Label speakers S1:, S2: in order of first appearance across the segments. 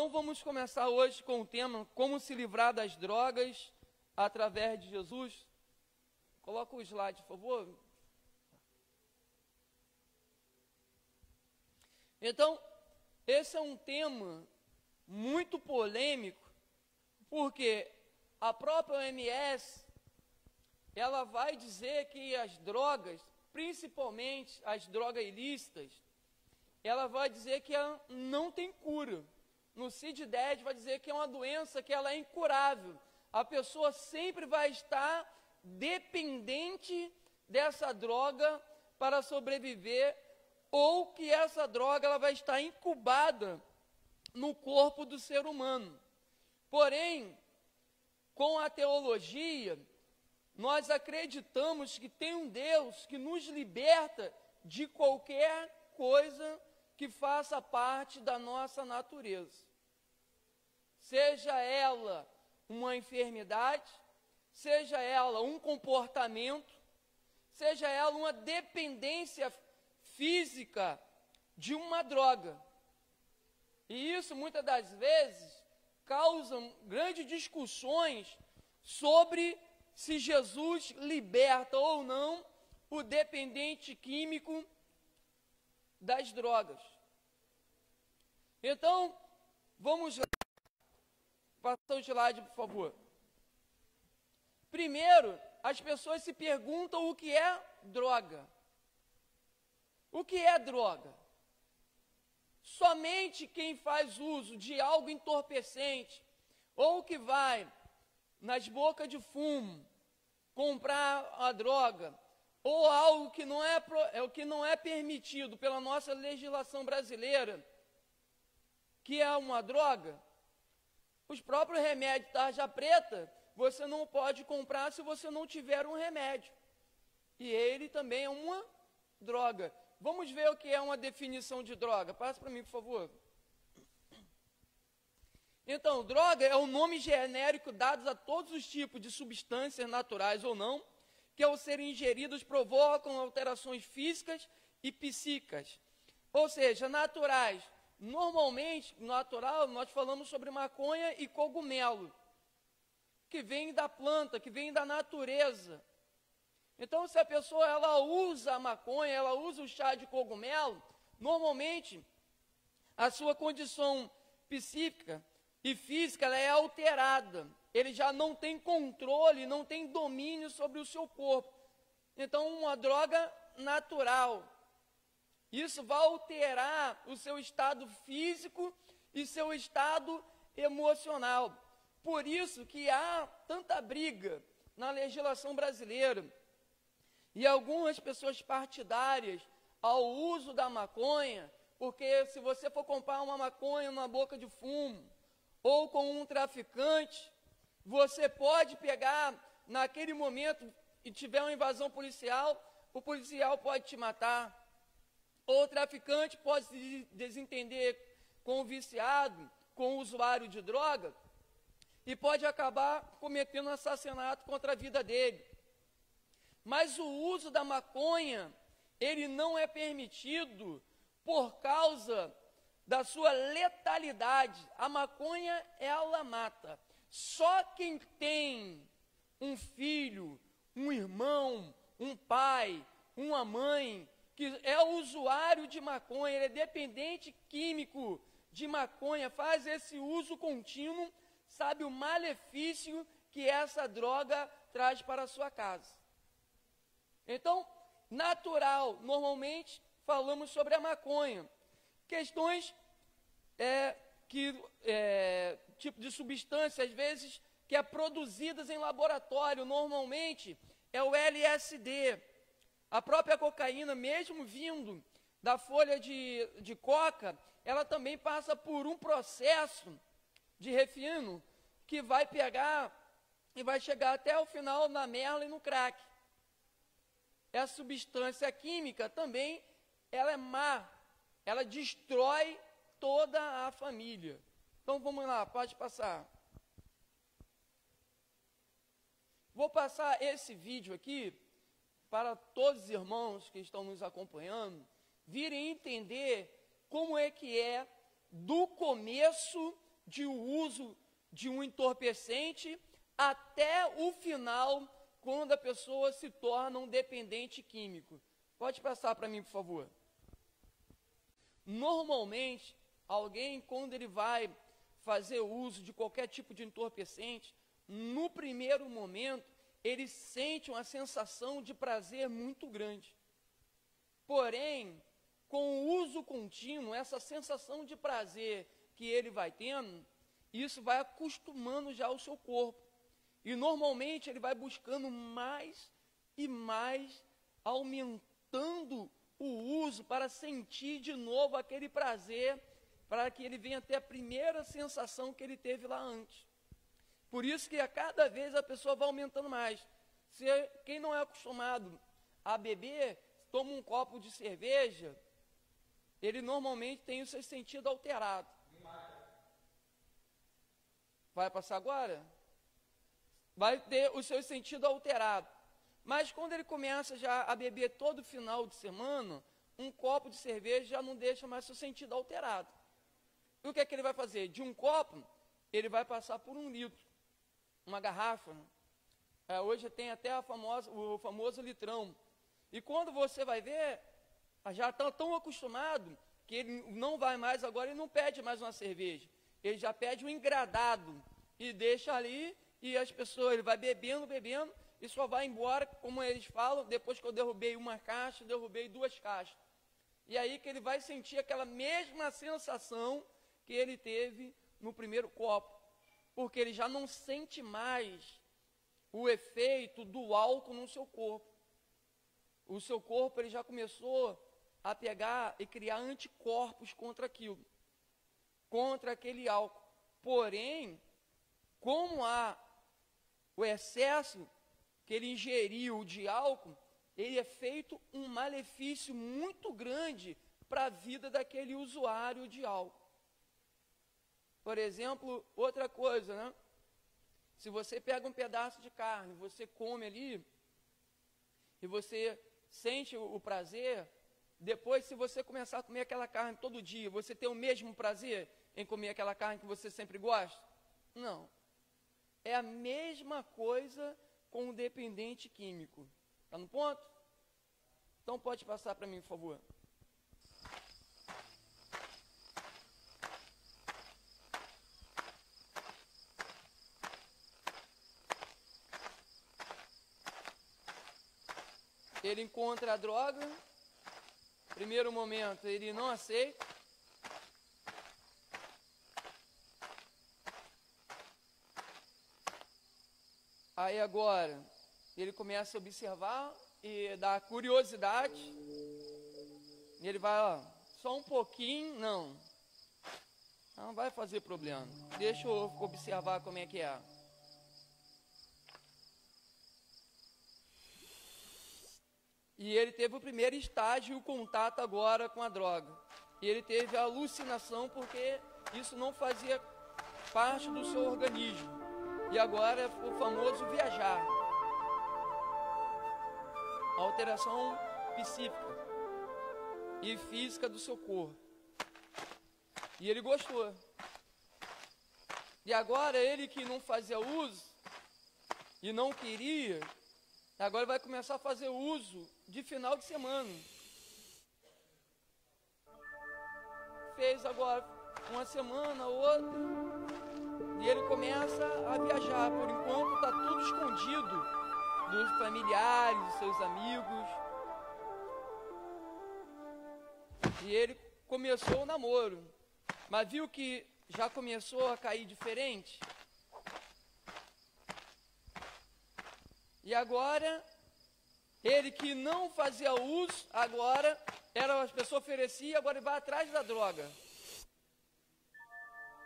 S1: Então vamos começar hoje com o tema como se livrar das drogas através de Jesus. Coloca o slide, por favor. Então, esse é um tema muito polêmico, porque a própria OMS, ela vai dizer que as drogas, principalmente as drogas ilícitas, ela vai dizer que ela não tem cura. No CID-10 vai dizer que é uma doença que ela é incurável. A pessoa sempre vai estar dependente dessa droga para sobreviver, ou que essa droga ela vai estar incubada no corpo do ser humano. Porém, com a teologia, nós acreditamos que tem um Deus que nos liberta de qualquer coisa que faça parte da nossa natureza. Seja ela uma enfermidade, seja ela um comportamento, seja ela uma dependência física de uma droga. E isso, muitas das vezes, causa grandes discussões sobre se Jesus liberta ou não o dependente químico das drogas. Então, vamos lá. Passa o slide, por favor. Primeiro, as pessoas se perguntam o que é droga. O que é droga? Somente quem faz uso de algo entorpecente, ou que vai nas bocas de fumo comprar a droga, ou algo que não é permitido pela nossa legislação brasileira, que é uma droga, os próprios remédios tarja preta, você não pode comprar se você não tiver um remédio. E ele também é uma droga. Vamos ver o que é uma definição de droga. Passa para mim, por favor. Então, droga é o nome genérico dado a todos os tipos de substâncias naturais ou não, que ao serem ingeridos provocam alterações físicas e psíquicas. Ou seja, naturais. Normalmente, natural, nós falamos sobre maconha e cogumelo, que vem da planta, que vem da natureza. Então, se a pessoa ela usa a maconha, ela usa o chá de cogumelo, normalmente a sua condição psíquica e física ela é alterada. Ele já não tem controle, não tem domínio sobre o seu corpo. Então, uma droga natural. Isso vai alterar o seu estado físico e seu estado emocional. Por isso que há tanta briga na legislação brasileira. E algumas pessoas partidárias ao uso da maconha, porque se você for comprar uma maconha numa boca de fumo, ou com um traficante, você pode pegar naquele momento e tiver uma invasão policial, o policial pode te matar. Ou o traficante pode se desentender com o viciado, com o usuário de droga, e pode acabar cometendo um assassinato contra a vida dele. Mas o uso da maconha, ele não é permitido por causa da sua letalidade. A maconha, ela mata. Só quem tem um filho, um irmão, um pai, uma mãe, que é usuário de maconha, ele é dependente químico de maconha, faz esse uso contínuo, sabe o malefício que essa droga traz para a sua casa. Então, natural, normalmente falamos sobre a maconha. Questões tipo de substância, às vezes, que é produzidas em laboratório, normalmente é o LSD. A própria cocaína, mesmo vindo da folha de coca, ela também passa por um processo de refino que vai pegar e vai chegar até o final na merla e no crack. Essa substância química também, ela é má, ela destrói toda a família. Então vamos lá, pode passar. Vou passar esse vídeo aqui para todos os irmãos que estão nos acompanhando virem entender como é que é do começo de uso de um entorpecente até o final, quando a pessoa se torna um dependente químico. Pode passar para mim, por favor. Normalmente, alguém, quando ele vai fazer uso de qualquer tipo de entorpecente, no primeiro momento, ele sente uma sensação de prazer muito grande. Porém, com o uso contínuo, essa sensação de prazer que ele vai tendo, isso vai acostumando já o seu corpo. E normalmente ele vai buscando mais e mais, aumentando o uso para sentir de novo aquele prazer, para que ele venha ter a primeira sensação que ele teve lá antes. Por isso que a cada vez a pessoa vai aumentando mais. Quem não é acostumado a beber, toma um copo de cerveja, ele normalmente tem o seu sentido alterado. Vai passar agora? Vai ter o seu sentido alterado. Mas quando ele começa já a beber todo final de semana, um copo de cerveja já não deixa mais seu sentido alterado. E o que é que ele vai fazer? De um copo, ele vai passar por 1 litro. Uma garrafa, né? Hoje tem até o famoso litrão. E quando você vai ver, já está tão acostumado que ele não vai mais agora, ele não pede mais uma cerveja. Ele já pede um engradado e deixa ali, e as pessoas, ele vai bebendo, bebendo, e só vai embora, como eles falam, depois que eu derrubei uma caixa, derrubei 2 caixas. E aí que ele vai sentir aquela mesma sensação que ele teve no primeiro copo, porque ele já não sente mais o efeito do álcool no seu corpo. O seu corpo ele já começou a pegar e criar anticorpos contra aquilo, contra aquele álcool. Porém, como há o excesso que ele ingeriu de álcool, ele é feito um malefício muito grande para a vida daquele usuário de álcool. Por exemplo, outra coisa, né? Se você pega um pedaço de carne, você come ali, e você sente o prazer, depois se você começar a comer aquela carne todo dia, você tem o mesmo prazer em comer aquela carne que você sempre gosta? Não. É a mesma coisa com o dependente químico. Está no ponto? Então pode passar para mim, por favor. Ele encontra a droga, primeiro momento ele não aceita, aí agora ele começa a observar e dá curiosidade, e ele vai, ó, só um pouquinho, não vai fazer problema, deixa eu observar como é que é. E ele teve o primeiro estágio, o contato agora com a droga. E ele teve a alucinação porque isso não fazia parte do seu organismo. E agora é o famoso viajar. A alteração psíquica e física do seu corpo. E ele gostou. E agora ele que não fazia uso e não queria, agora vai começar a fazer uso de final de semana. Fez agora uma semana, outra, e ele começa a viajar. Por enquanto está tudo escondido dos familiares, dos seus amigos. E ele começou o namoro, mas viu que já começou a cair diferente. E agora, ele que não fazia uso, agora as pessoas ofereciam, agora ele vai atrás da droga.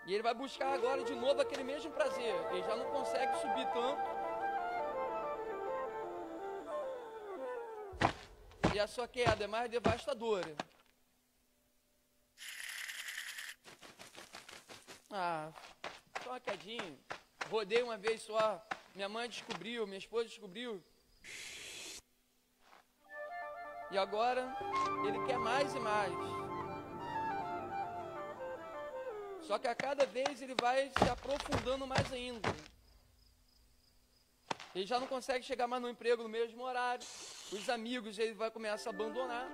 S1: E ele vai buscar agora de novo aquele mesmo prazer. Ele já não consegue subir tanto. E a sua queda é mais devastadora. Só uma quedinha. Rodei uma vez só. Minha mãe descobriu, minha esposa descobriu. E agora, ele quer mais e mais. Só que a cada vez ele vai se aprofundando mais ainda. Ele já não consegue chegar mais no emprego no mesmo horário. Os amigos ele vai começar a abandonar.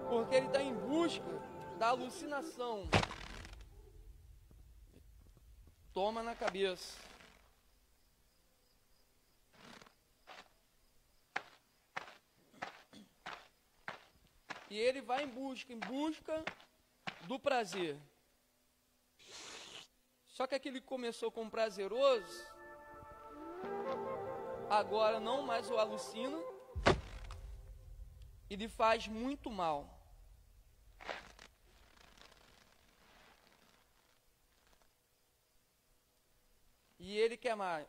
S1: Porque ele está em busca da alucinação. Toma na cabeça. E ele vai em busca do prazer. Só que aquilo que começou com prazeroso, agora não mais o alucina e lhe faz muito mal. E ele quer mais.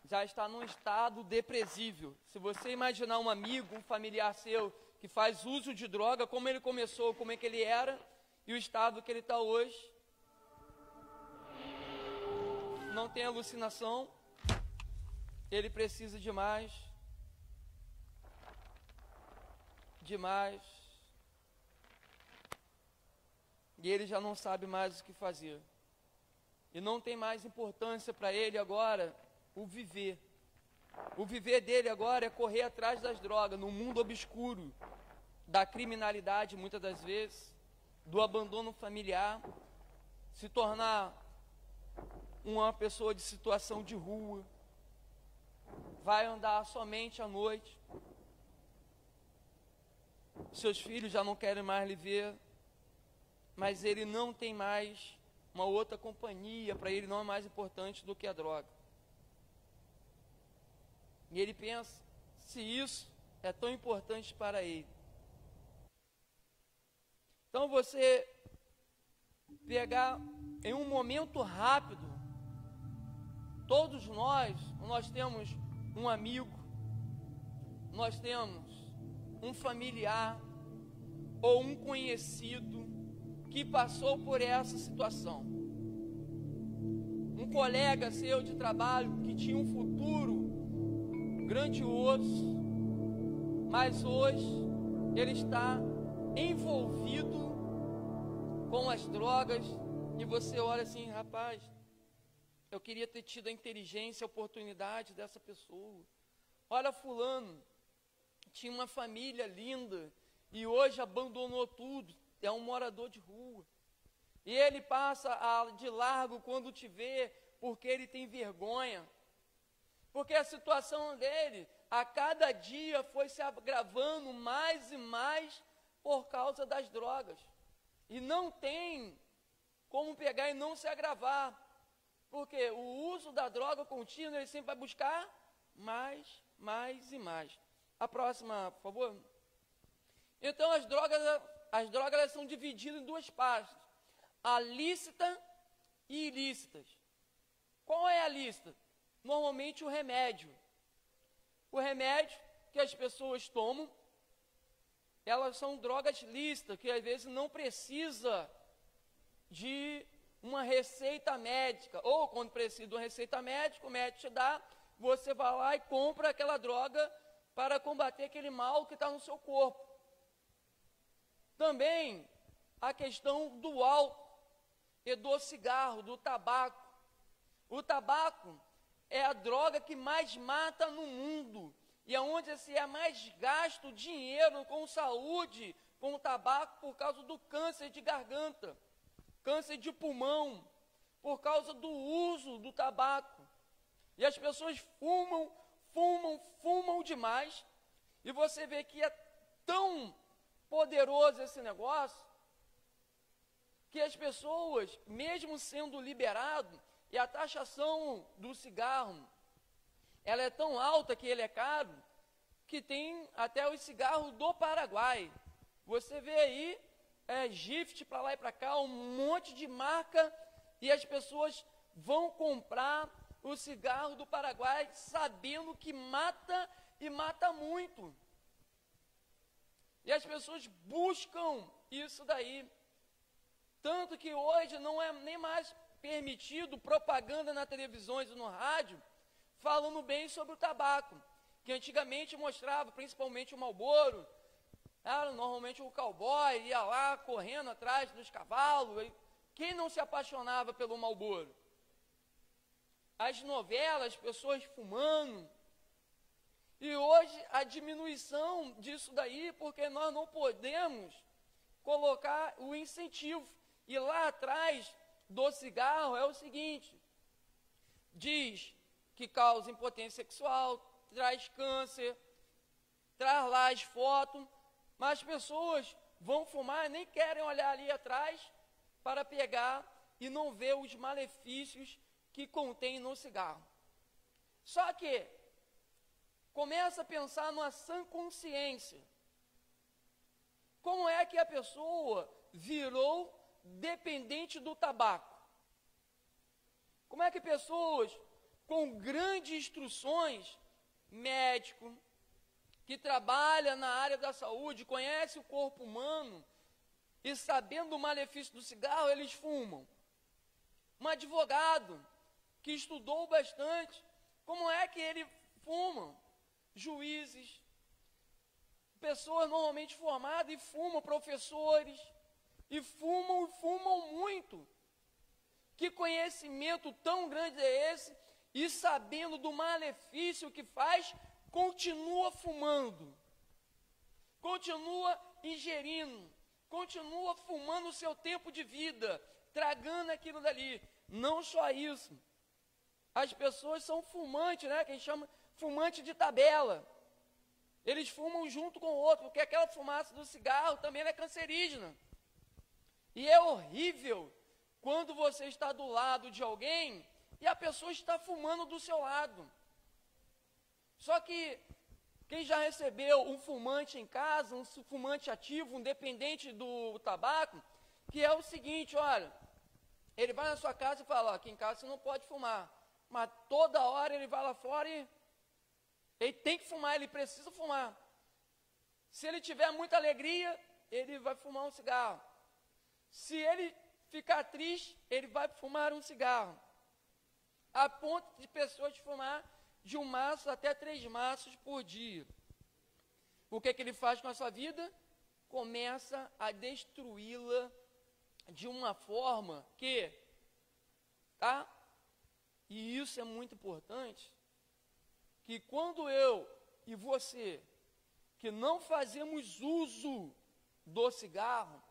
S1: Já está num estado depressível. Se você imaginar um amigo, um familiar seu que faz uso de droga, como ele começou, como é que ele era e o estado que ele está hoje. Não tem alucinação, ele precisa de mais, e ele já não sabe mais o que fazer. E não tem mais importância para ele agora o viver. O viver dele agora é correr atrás das drogas, no mundo obscuro, da criminalidade muitas das vezes, do abandono familiar, se tornar uma pessoa de situação de rua, vai andar somente à noite, seus filhos já não querem mais lhe ver, mas ele não tem mais uma outra companhia, para ele não é mais importante do que a droga. E ele pensa, se isso é tão importante para ele. Então você pegar em um momento rápido, todos nós temos um amigo, nós temos um familiar ou um conhecido que passou por essa situação. Um colega seu de trabalho que tinha um futuro grandioso, mas hoje ele está envolvido com as drogas e você olha assim, rapaz, eu queria ter tido a inteligência, a oportunidade dessa pessoa. Olha fulano, tinha uma família linda e hoje abandonou tudo, é um morador de rua. E ele passa de largo quando te vê, porque ele tem vergonha. Porque a situação dele, a cada dia, foi se agravando mais e mais por causa das drogas. E não tem como pegar e não se agravar. Porque o uso da droga contínua, ele sempre vai buscar mais e mais. A próxima, por favor. Então, as drogas elas são divididas em duas partes. A lícita e ilícitas. Qual é a lícita? Normalmente o remédio. O remédio que as pessoas tomam, elas são drogas lícitas, que às vezes não precisa de uma receita médica. Ou quando precisa de uma receita médica, o médico te dá, você vai lá e compra aquela droga para combater aquele mal que está no seu corpo. Também a questão do álcool e do cigarro, do tabaco. O tabaco é a droga que mais mata no mundo e é onde se é mais gasto dinheiro com saúde, com o tabaco, por causa do câncer de garganta, câncer de pulmão, por causa do uso do tabaco. E as pessoas fumam demais, e você vê que é tão poderoso esse negócio, que as pessoas, mesmo sendo liberado, e a taxação do cigarro, ela é tão alta que ele é caro, que tem até os cigarros do Paraguai. Você vê aí, Gift para lá e para cá, um monte de marca, e as pessoas vão comprar o cigarro do Paraguai, sabendo que mata e mata muito. E as pessoas buscam isso daí. Tanto que hoje não é nem mais permitido propaganda na televisão e no rádio falando bem sobre o tabaco, que antigamente mostrava principalmente o Marlboro, Normalmente o cowboy ia lá correndo atrás dos cavalos. Quem não se apaixonava pelo Marlboro? As novelas, pessoas fumando. E hoje a diminuição disso daí, porque nós não podemos colocar o incentivo. E lá atrás do cigarro é o seguinte: diz que causa impotência sexual, traz câncer, traz lá as fotos, mas as pessoas vão fumar e nem querem olhar ali atrás para pegar e não ver os malefícios que contém no cigarro. Só que começa a pensar numa sã consciência. Como é que a pessoa virou dependente do tabaco? Como é que pessoas com grandes instruções, médico, que trabalha na área da saúde, conhece o corpo humano, e sabendo o malefício do cigarro, eles fumam? Um advogado que estudou bastante, como é que ele fuma? Juízes, pessoas normalmente formadas e fumam, professores, e fumam muito. Que conhecimento tão grande é esse? E sabendo do malefício que faz, continua fumando, continua ingerindo, continua fumando o seu tempo de vida, tragando aquilo dali. Não só isso, as pessoas são fumantes, que a gente chama fumante de tabela. Eles fumam junto com o outro, porque aquela fumaça do cigarro também é cancerígena. E é horrível quando você está do lado de alguém e a pessoa está fumando do seu lado. Só que quem já recebeu um fumante em casa, um fumante ativo, um dependente do tabaco, que é o seguinte: olha, ele vai na sua casa e fala, aqui em casa você não pode fumar, mas toda hora ele vai lá fora e ele tem que fumar, ele precisa fumar. Se ele tiver muita alegria, ele vai fumar um cigarro. Se ele ficar triste, ele vai fumar um cigarro. A ponto de pessoas fumar de 1 maço até 3 maços por dia. O que ele faz com a sua vida? Começa a destruí-la de uma forma que, e isso é muito importante, que quando eu e você, que não fazemos uso do cigarro,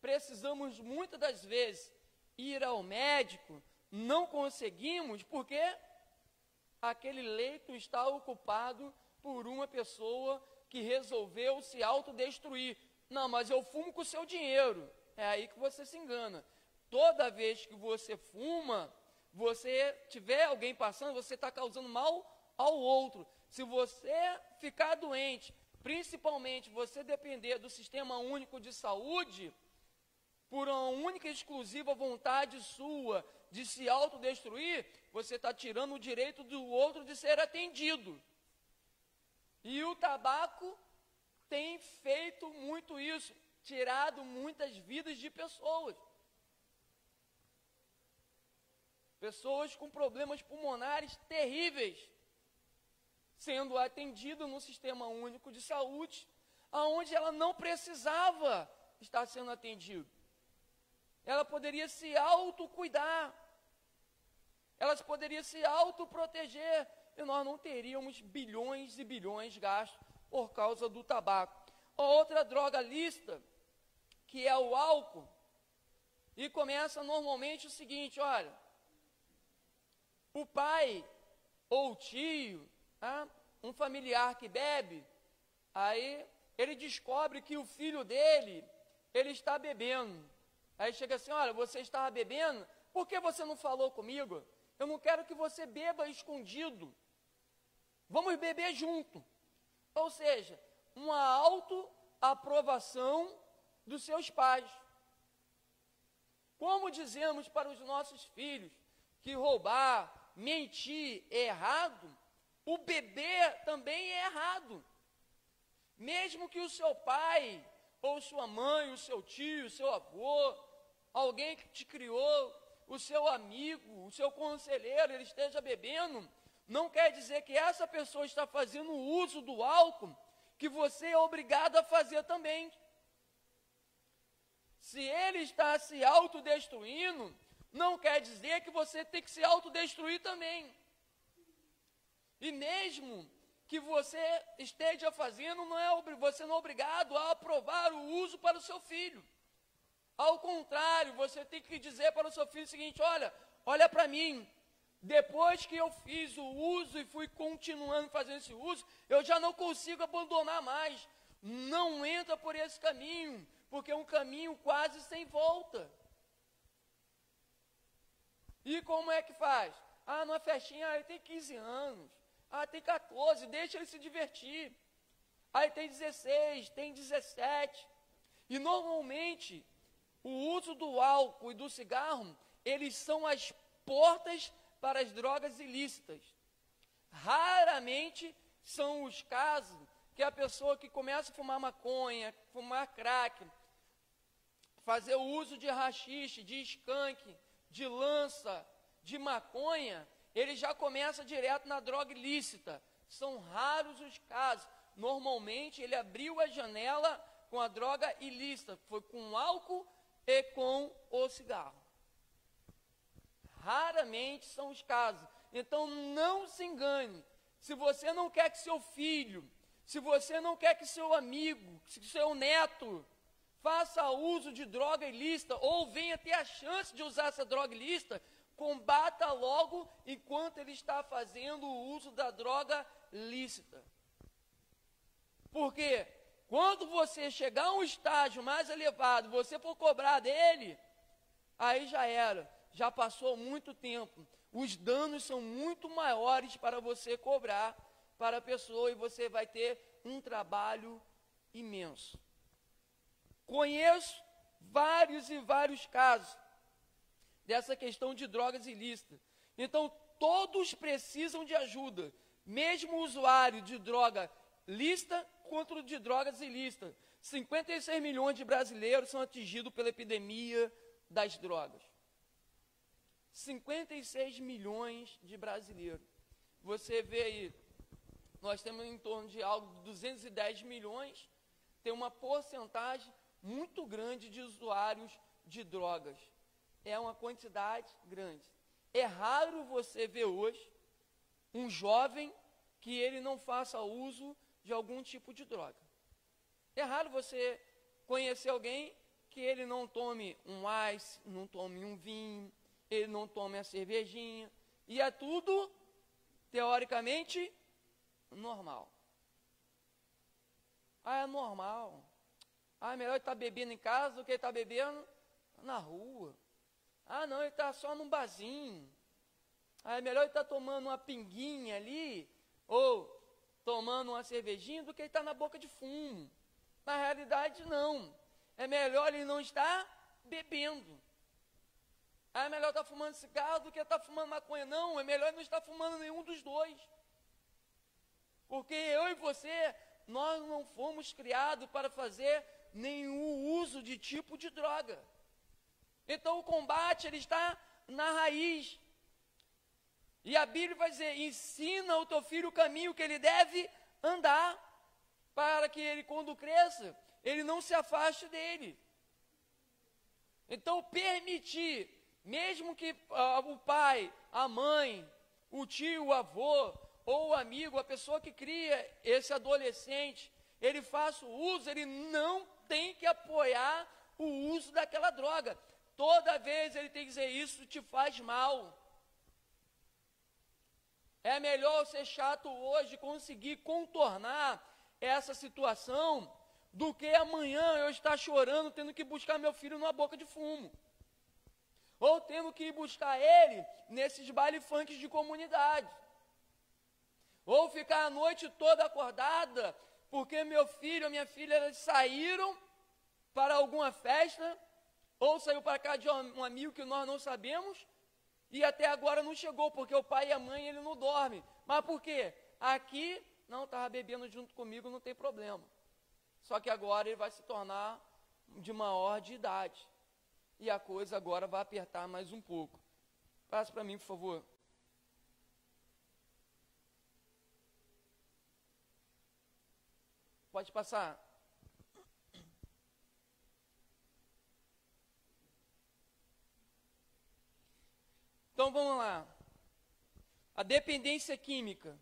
S1: precisamos muitas das vezes ir ao médico, não conseguimos, porque aquele leito está ocupado por uma pessoa que resolveu se autodestruir. Não, mas eu fumo com o seu dinheiro. É aí que você se engana. Toda vez que você fuma, você tiver alguém passando, você está causando mal ao outro. Se você ficar doente, principalmente você depender do Sistema Único de Saúde, por uma única e exclusiva vontade sua de se autodestruir, você está tirando o direito do outro de ser atendido. E o tabaco tem feito muito isso, tirado muitas vidas de pessoas. Pessoas com problemas pulmonares terríveis, sendo atendida no Sistema Único de Saúde, aonde ela não precisava estar sendo atendida. Ela poderia se autocuidar, ela poderia se autoproteger, e nós não teríamos bilhões e bilhões gastos por causa do tabaco. Outra droga lícita, que é o álcool, e começa normalmente o seguinte: olha, o pai ou o tio, um familiar que bebe, aí ele descobre que o filho dele, ele está bebendo. Aí chega assim: olha, você estava bebendo, por que você não falou comigo? Eu não quero que você beba escondido. Vamos beber junto. Ou seja, uma autoaprovação dos seus pais. Como dizemos para os nossos filhos que roubar, mentir é errado, o beber também é errado. Mesmo que o seu pai, ou sua mãe, o seu tio, o seu avô, alguém que te criou, o seu amigo, o seu conselheiro, ele esteja bebendo, não quer dizer que essa pessoa está fazendo uso do álcool que você é obrigado a fazer também. Se ele está se autodestruindo, não quer dizer que você tem que se autodestruir também. E mesmo que você esteja fazendo, você não é obrigado a aprovar o uso para o seu filho. Ao contrário, você tem que dizer para o seu filho o seguinte: olha para mim, depois que eu fiz o uso e fui continuando fazendo esse uso, eu já não consigo abandonar mais. Não entra por esse caminho, porque é um caminho quase sem volta. E como é que faz? Numa festinha, ele tem 15 anos. Tem 14, deixa ele se divertir. Aí tem 16, tem 17. E normalmente, o uso do álcool e do cigarro, eles são as portas para as drogas ilícitas. Raramente são os casos que a pessoa que começa a fumar maconha, fumar crack, fazer o uso de haxixe, de skunk, de lança, de maconha, ele já começa direto na droga ilícita. São raros os casos. Normalmente, ele abriu a janela com a droga ilícita. Foi com o álcool e com o cigarro. Raramente são os casos. Então, não se engane. Se você não quer que seu filho, se você não quer que seu amigo, que seu neto faça uso de droga ilícita ou venha ter a chance de usar essa droga ilícita, combata logo enquanto ele está fazendo o uso da droga lícita. Porque quando você chegar a um estágio mais elevado, você for cobrar dele, aí já era, já passou muito tempo. Os danos são muito maiores para você cobrar para a pessoa e você vai ter um trabalho imenso. Conheço vários e vários casos dessa questão de drogas ilícitas. Então, todos precisam de ajuda, mesmo o usuário de droga lícita quanto de drogas ilícitas. 56 milhões de brasileiros são atingidos pela epidemia das drogas. 56 milhões de brasileiros. Você vê aí, nós temos em torno de algo de 210 milhões, tem uma porcentagem muito grande de usuários de drogas. É uma quantidade grande. É raro você ver hoje um jovem que ele não faça uso de algum tipo de droga. É raro você conhecer alguém que ele não tome um ice, não tome um vinho, ele não tome a cervejinha, e é tudo, teoricamente, normal. É normal. É melhor ele estar bebendo em casa do que ele estar bebendo na rua. Não, ele está só num barzinho. É melhor ele estar tomando uma pinguinha ali, ou tomando uma cervejinha, do que ele estar na boca de fumo. Na realidade, não. É melhor ele não estar bebendo. É melhor estar fumando cigarro do que estar fumando maconha. Não, é melhor ele não estar fumando nenhum dos dois. Porque eu e você, nós não fomos criados para fazer nenhum uso de tipo de droga. Então o combate, ele está na raiz. E a Bíblia vai dizer: ensina ao teu filho o caminho que ele deve andar, para que ele, quando cresça, ele não se afaste dele. Então, permitir, mesmo que o pai, a mãe, o tio, o avô, ou o amigo, a pessoa que cria esse adolescente, ele faça o uso, ele não tem que apoiar o uso daquela droga. Toda vez ele tem que dizer: isso te faz mal. É melhor ser chato hoje, conseguir contornar essa situação, do que amanhã eu estar chorando, tendo que buscar meu filho numa boca de fumo. Ou tendo que ir buscar ele nesses baile funk de comunidade. Ou ficar a noite toda acordada, porque meu filho ou minha filha eles saíram para alguma festa, ou saiu para cá de um amigo que nós não sabemos, e até agora não chegou, porque o pai e a mãe ele não dormem. Mas por quê? Aqui, não, estava bebendo junto comigo, não tem problema. Só que agora ele vai se tornar de maior de idade. E a coisa agora vai apertar mais um pouco. Passa para mim, por favor. Pode passar. Então vamos lá. A dependência química.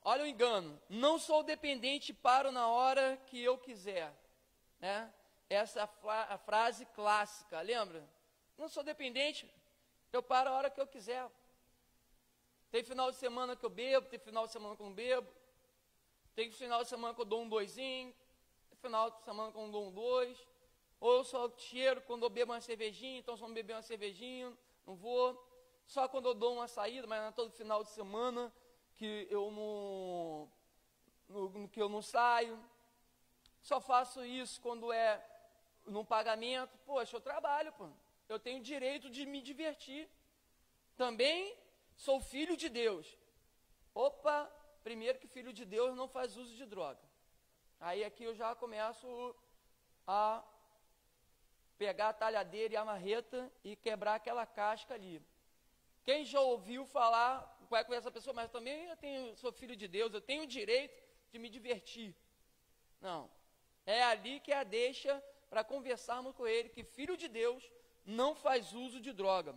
S1: Olha o engano. Não sou dependente, paro na hora que eu quiser. Né? Essa é a frase clássica, lembra? Não sou dependente, eu paro a hora que eu quiser. Tem final de semana que eu bebo, tem final de semana que eu não bebo. Tem final de semana que eu dou um doisinho, tem final de semana que eu não dou um dois. Ou eu só cheiro quando eu bebo uma cervejinha, então só me beber uma cervejinha, não vou. Só quando eu dou uma saída, mas não é todo final de semana que eu não saio. Só faço isso quando é num pagamento. Poxa, eu trabalho, pô. Eu tenho direito de me divertir. Também sou filho de Deus. Opa, primeiro que filho de Deus não faz uso de droga. Aí aqui eu já começo a pegar a talhadeira e a marreta e quebrar aquela casca ali. Quem já ouviu falar, vai com essa pessoa, mas também sou filho de Deus, eu tenho o direito de me divertir. Não. É ali que é a deixa para conversarmos com ele, que filho de Deus não faz uso de droga.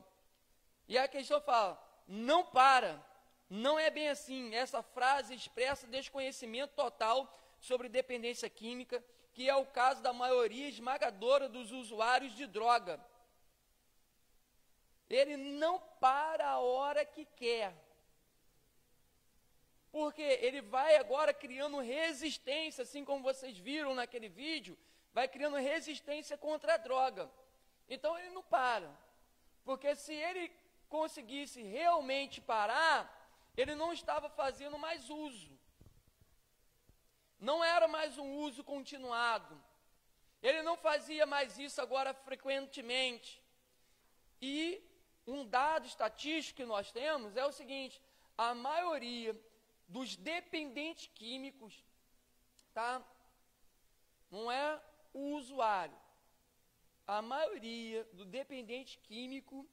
S1: E a questão fala, não para, não é bem assim. Essa frase expressa desconhecimento total sobre dependência química, que é o caso da maioria esmagadora dos usuários de droga. Ele não para a hora que quer. Porque ele vai agora criando resistência, assim como vocês viram naquele vídeo, vai criando resistência contra a droga. Então ele não para. Porque se ele conseguisse realmente parar, ele não estava fazendo mais uso. Não era mais um uso continuado. Ele não fazia mais isso agora frequentemente. E um dado estatístico que nós temos é o seguinte, a maioria dos dependentes químicos, tá? Não é o usuário. A maioria do dependente químico,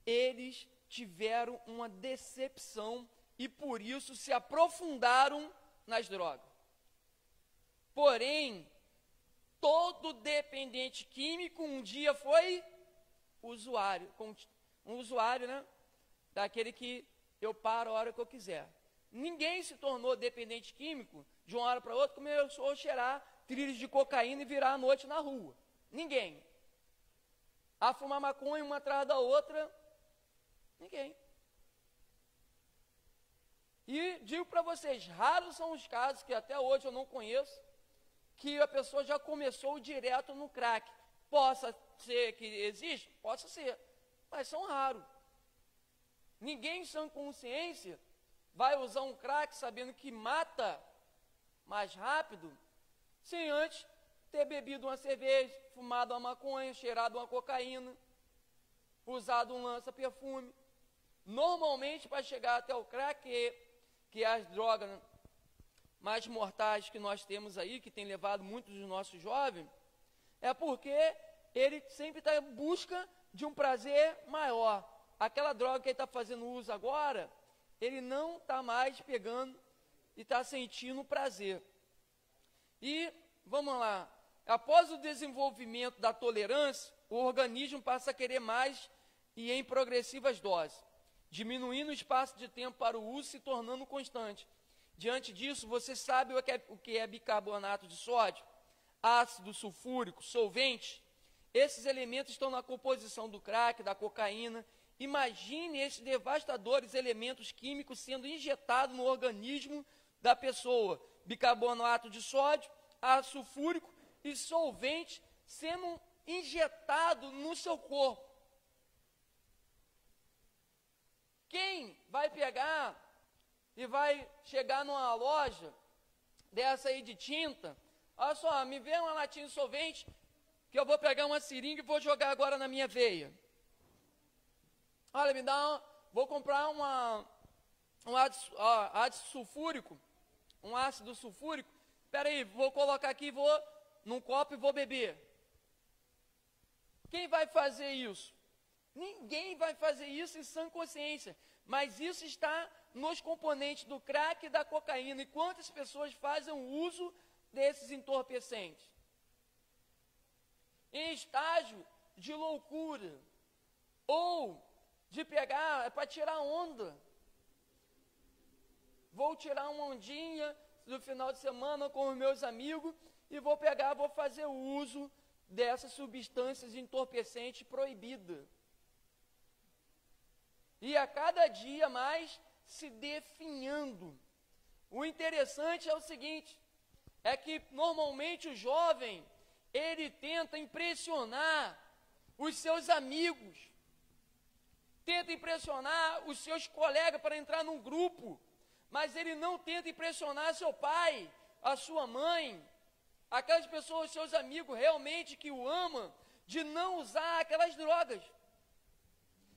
S1: eles tiveram uma decepção e por isso se aprofundaram nas drogas. Porém, todo dependente químico um dia foi usuário, um usuário, né? Daquele que eu paro a hora que eu quiser. Ninguém se tornou dependente químico de uma hora para outra, começou a cheirar trilhos de cocaína e virar a noite na rua. Ninguém. A fumar maconha uma atrás da outra, ninguém. E digo para vocês, raros são os casos, que até hoje eu não conheço, que a pessoa já começou direto no crack. Possa ser que existe? Possa ser, mas são raros. Ninguém em sã consciência vai usar um crack sabendo que mata mais rápido, sem antes ter bebido uma cerveja, fumado uma maconha, cheirado uma cocaína, usado um lança-perfume. Normalmente, para chegar até o crack, que é as drogas mais mortais que nós temos aí, que tem levado muitos dos nossos jovens, é porque ele sempre está em busca de um prazer maior. Aquela droga que ele está fazendo uso agora, ele não está mais pegando e está sentindo prazer. E, vamos lá, após o desenvolvimento da tolerância, o organismo passa a querer mais e em progressivas doses, diminuindo o espaço de tempo para o uso e se tornando constante. Diante disso, você sabe o que é bicarbonato de sódio, ácido sulfúrico, solvente? Esses elementos estão na composição do crack, da cocaína. Imagine esses devastadores elementos químicos sendo injetados no organismo da pessoa. Bicarbonato de sódio, ácido sulfúrico e solvente sendo injetado no seu corpo. Quem vai pegar e vai chegar numa loja dessa aí de tinta, olha só, me vê uma latinha de solvente, que eu vou pegar uma seringa e vou jogar agora na minha veia. Olha, vou comprar um ácido sulfúrico, um ácido sulfúrico, espera aí, vou colocar aqui, vou num copo e vou beber. Quem vai fazer isso? Ninguém vai fazer isso em sã consciência, mas isso está nos componentes do crack e da cocaína. E quantas pessoas fazem o uso desses entorpecentes? Em estágio de loucura, ou de pegar, é para tirar onda. Vou tirar uma ondinha no final de semana com os meus amigos e vou fazer o uso dessas substâncias entorpecentes proibidas. E a cada dia mais se definhando. O interessante é o seguinte, é que normalmente o jovem, ele tenta impressionar os seus amigos, tenta impressionar os seus colegas para entrar num grupo, mas ele não tenta impressionar seu pai, a sua mãe, aquelas pessoas, seus amigos realmente que o amam, de não usar aquelas drogas.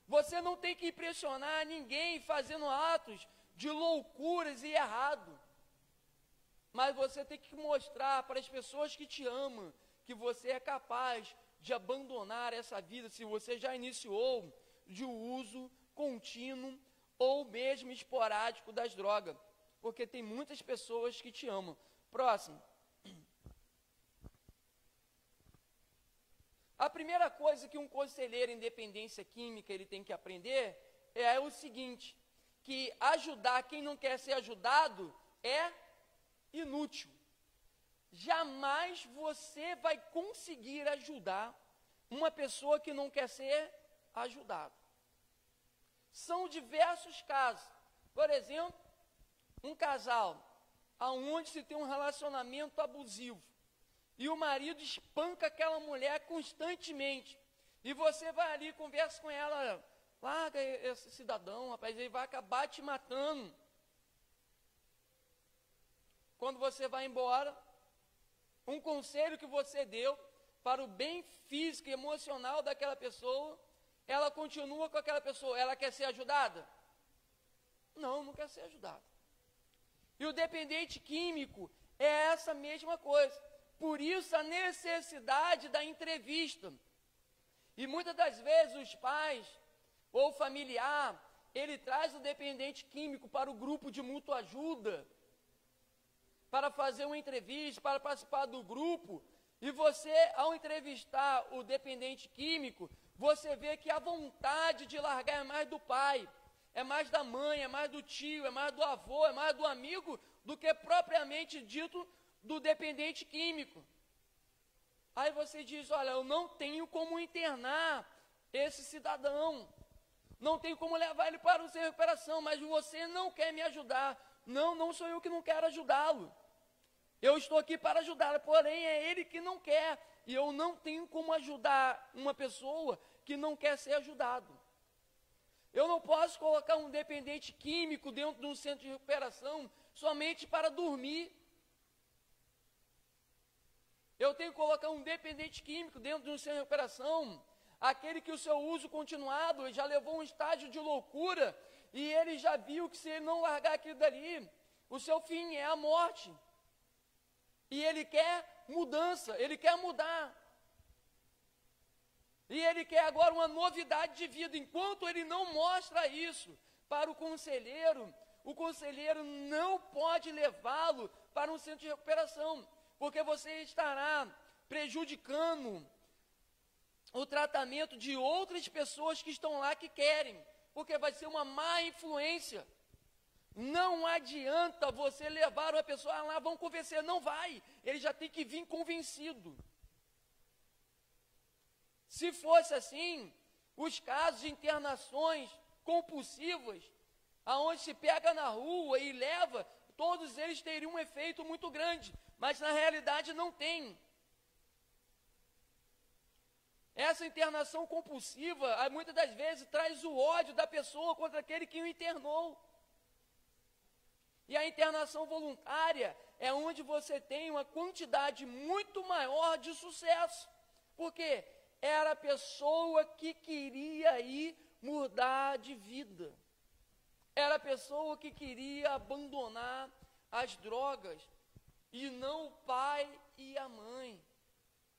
S1: Você não tem que impressionar ninguém fazendo atos de loucuras e errado, mas você tem que mostrar para as pessoas que te amam que você é capaz de abandonar essa vida, se você já iniciou de uso contínuo ou mesmo esporádico das drogas, porque tem muitas pessoas que te amam. Próximo. A primeira coisa que um conselheiro em dependência química ele tem que aprender é o seguinte, que ajudar quem não quer ser ajudado é inútil. Jamais você vai conseguir ajudar uma pessoa que não quer ser ajudada. São diversos casos. Por exemplo, um casal onde se tem um relacionamento abusivo e o marido espanca aquela mulher constantemente e você vai ali e conversa com ela, larga esse cidadão, rapaz, ele vai acabar te matando. Quando você vai embora, um conselho que você deu para o bem físico e emocional daquela pessoa, ela continua com aquela pessoa, ela quer ser ajudada? Não, não quer ser ajudada. E o dependente químico é essa mesma coisa. Por isso a necessidade da entrevista. E muitas das vezes os pais ou o familiar, ele traz o dependente químico para o grupo de mútua ajuda, para fazer uma entrevista, para participar do grupo, e você, ao entrevistar o dependente químico, você vê que a vontade de largar é mais do pai, é mais da mãe, é mais do tio, é mais do avô, é mais do amigo, do que propriamente dito do dependente químico. Aí você diz, olha, eu não tenho como internar esse cidadão, não tenho como levar ele para o centro de recuperação, mas você não quer me ajudar. Não, não sou eu que não quero ajudá-lo. Eu estou aqui para ajudá-lo, porém é ele que não quer. E eu não tenho como ajudar uma pessoa que não quer ser ajudado. Eu não posso colocar um dependente químico dentro de um centro de recuperação somente para dormir. Eu tenho que colocar um dependente químico dentro de um centro de recuperação, aquele que o seu uso continuado já levou a um estágio de loucura, e ele já viu que se ele não largar aquilo dali, o seu fim é a morte. E ele quer mudança, ele quer mudar. E ele quer agora uma novidade de vida. Enquanto ele não mostra isso para o conselheiro não pode levá-lo para um centro de recuperação, porque você estará prejudicando o tratamento de outras pessoas que estão lá que querem, porque vai ser uma má influência. Não adianta você levar uma pessoa lá, vão convencer, não vai, ele já tem que vir convencido. Se fosse assim, os casos de internações compulsivas, aonde se pega na rua e leva, todos eles teriam um efeito muito grande, mas na realidade não tem. Essa internação compulsiva, muitas das vezes, traz o ódio da pessoa contra aquele que o internou. E a internação voluntária é onde você tem uma quantidade muito maior de sucesso. Por quê? Era a pessoa que queria ir mudar de vida. Era a pessoa que queria abandonar as drogas, e não o pai e a mãe.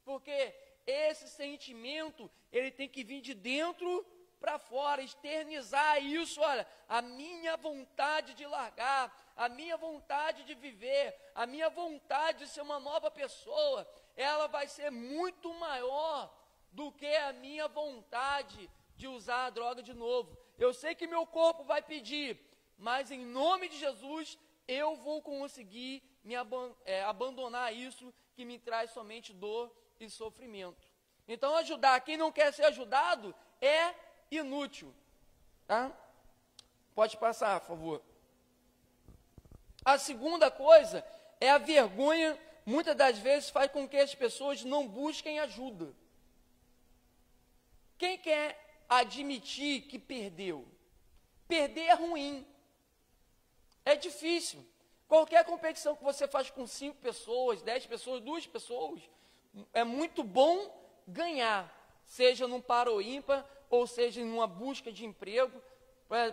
S1: Porque esse sentimento, ele tem que vir de dentro para fora, externizar isso, olha, a minha vontade de largar, a minha vontade de viver, a minha vontade de ser uma nova pessoa, ela vai ser muito maior do que a minha vontade de usar a droga de novo. Eu sei que meu corpo vai pedir, mas em nome de Jesus, eu vou conseguir abandonar isso que me traz somente dor e sofrimento. Então, ajudar quem não quer ser ajudado é inútil. Tá? Pode passar, por favor. A segunda coisa é a vergonha, muitas das vezes faz com que as pessoas não busquem ajuda. Quem quer admitir que perdeu? Perder é ruim. É difícil. Qualquer competição que você faz com 5 pessoas, 10 pessoas, 2 pessoas, é muito bom ganhar, seja num par ou ímpar, ou seja em uma busca de emprego.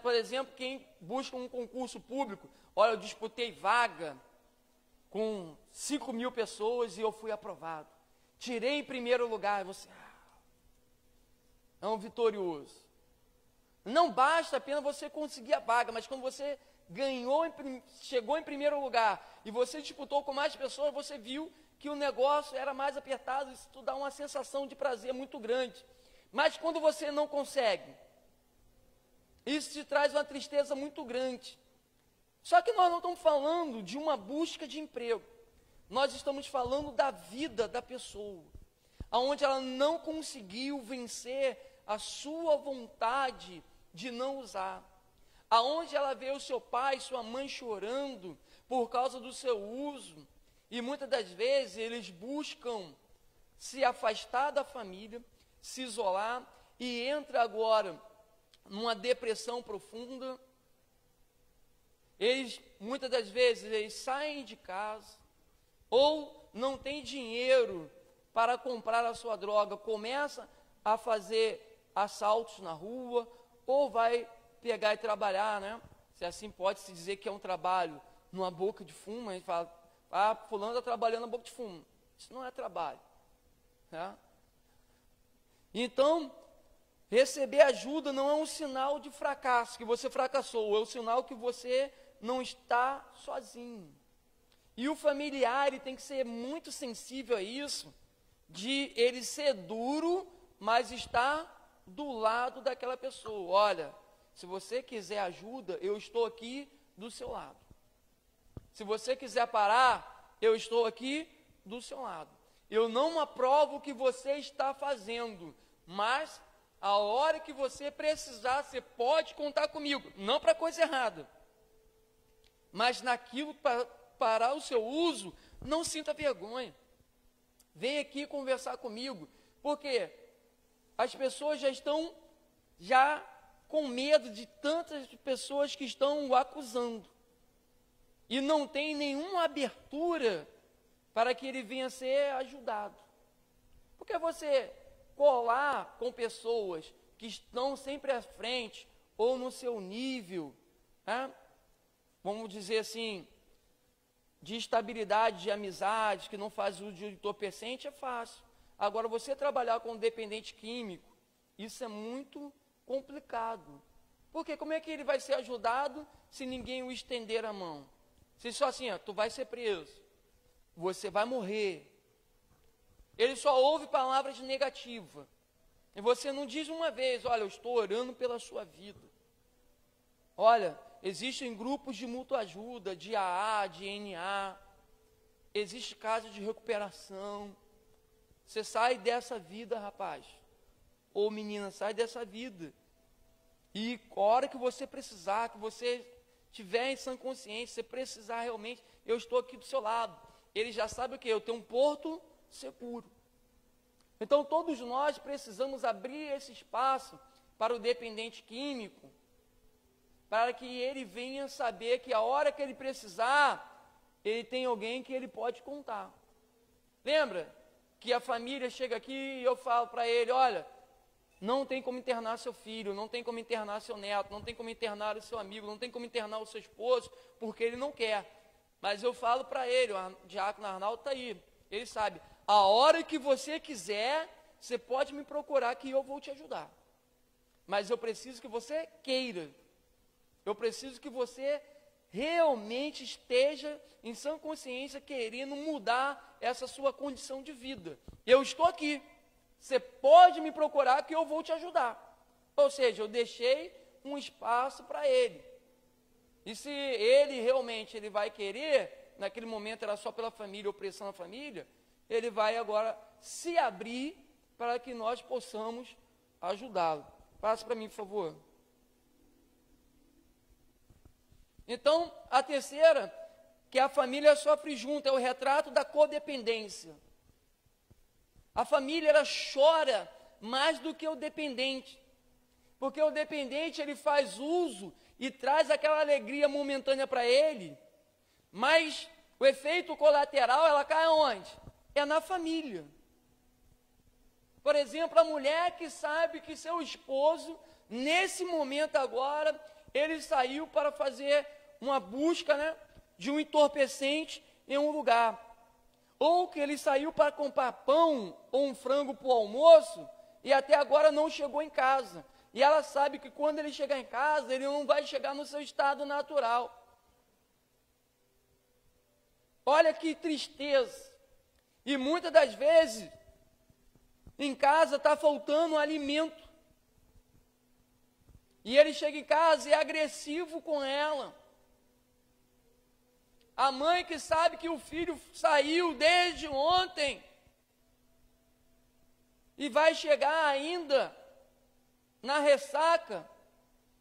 S1: Por exemplo, quem busca um concurso público, olha, eu disputei vaga com 5.000 pessoas e eu fui aprovado. Tirei em primeiro lugar, e você é um vitorioso. Não basta apenas você conseguir a vaga, mas quando você chegou em primeiro lugar e você disputou com mais pessoas, você viu que o negócio era mais apertado, isso dá uma sensação de prazer muito grande. Mas quando você não consegue, isso te traz uma tristeza muito grande. Só que nós não estamos falando de uma busca de emprego, nós estamos falando da vida da pessoa, onde ela não conseguiu vencer a sua vontade de não usar, aonde ela vê o seu pai e sua mãe chorando por causa do seu uso, e muitas das vezes eles buscam se afastar da família, se isolar, e entra agora numa depressão profunda. Eles, muitas das vezes, eles saem de casa, ou não têm dinheiro para comprar a sua droga, começa a fazer assaltos na rua, ou vai pegar e trabalhar, né? Se assim pode se dizer que é um trabalho numa boca de fumo, a gente fala, fulano está trabalhando na boca de fumo. Isso não é trabalho. Tá? Então, receber ajuda não é um sinal de fracasso, que você fracassou, é um sinal que você não está sozinho. E o familiar ele tem que ser muito sensível a isso, de ele ser duro, mas estar do lado daquela pessoa. Olha, se você quiser ajuda, eu estou aqui do seu lado. Se você quiser parar, eu estou aqui do seu lado. Eu não aprovo o que você está fazendo, mas a hora que você precisar, você pode contar comigo. Não para coisa errada, mas naquilo para o seu uso, não sinta vergonha. Vem aqui conversar comigo, porque as pessoas já estão com medo de tantas pessoas que estão o acusando. E não tem nenhuma abertura para que ele venha a ser ajudado. Porque você colar com pessoas que estão sempre à frente, ou no seu nível, né? Vamos dizer assim, de estabilidade, de amizade, que não faz uso de entorpecente, é fácil. Agora, você trabalhar com um dependente químico, isso é muito complicado. Porque como é que ele vai ser ajudado se ninguém o estender a mão? Se só assim, tu vai ser preso, você vai morrer. Ele só ouve palavras negativas. E você não diz uma vez, olha, eu estou orando pela sua vida. Olha, existem grupos de mútua ajuda, de AA, de NA. Existe casa de recuperação. Você sai dessa vida, rapaz. Ou menina, sai dessa vida. E a hora que você precisar, que você tiver em sã consciência, você precisar realmente, eu estou aqui do seu lado. Ele já sabe o que? Eu tenho um porto seguro. Então todos nós precisamos abrir esse espaço para o dependente químico, para que ele venha saber que a hora que ele precisar, ele tem alguém que ele pode contar. Lembra que a família chega aqui e eu falo para ele, olha, não tem como internar seu filho, não tem como internar seu neto, não tem como internar o seu amigo, não tem como internar o seu esposo, porque ele não quer. Mas eu falo para ele, o diácono Arnaldo está aí, ele sabe, a hora que você quiser, você pode me procurar que eu vou te ajudar. mas eu preciso que você queira. Eu preciso que você realmente esteja em sã consciência querendo mudar essa sua condição de vida. Eu estou aqui. Você pode me procurar que eu vou te ajudar. Ou seja, eu deixei um espaço para ele. E se ele realmente vai querer, naquele momento era só pela família, opressão à família, ele vai agora se abrir para que nós possamos ajudá-lo. Passa para mim, por favor. Então, a terceira, que a família sofre junto, é o retrato da codependência. A família, ela chora mais do que o dependente, porque o dependente, ele faz uso e traz aquela alegria momentânea para ele, mas o efeito colateral, ela cai onde? É na família. Por exemplo, a mulher que sabe que seu esposo, nesse momento agora, ele saiu para fazer uma busca, né, de um entorpecente em um lugar. Ou que ele saiu para comprar pão ou um frango para o almoço e até agora não chegou em casa. E ela sabe que quando ele chegar em casa, ele não vai chegar no seu estado natural. Olha que tristeza. E muitas das vezes, em casa está faltando alimento. E ele chega em casa e é agressivo com ela. A mãe que sabe que o filho saiu desde ontem e vai chegar ainda na ressaca,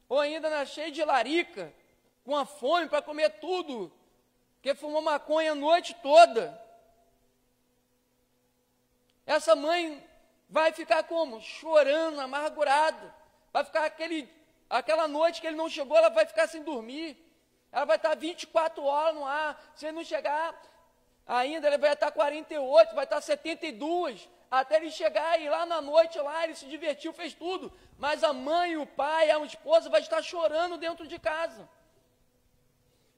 S1: ou ainda na cheia de larica, com a fome para comer tudo, porque fumou maconha a noite toda. Essa mãe vai ficar como? Chorando, amargurada. Vai ficar aquela noite que ele não chegou, ela vai ficar sem dormir. Ela vai estar 24 horas no ar. Se ele não chegar ainda, ele vai estar 48, vai estar 72, até ele chegar e lá na noite, lá ele se divertiu, fez tudo. Mas a mãe, o pai, a esposa vai estar chorando dentro de casa.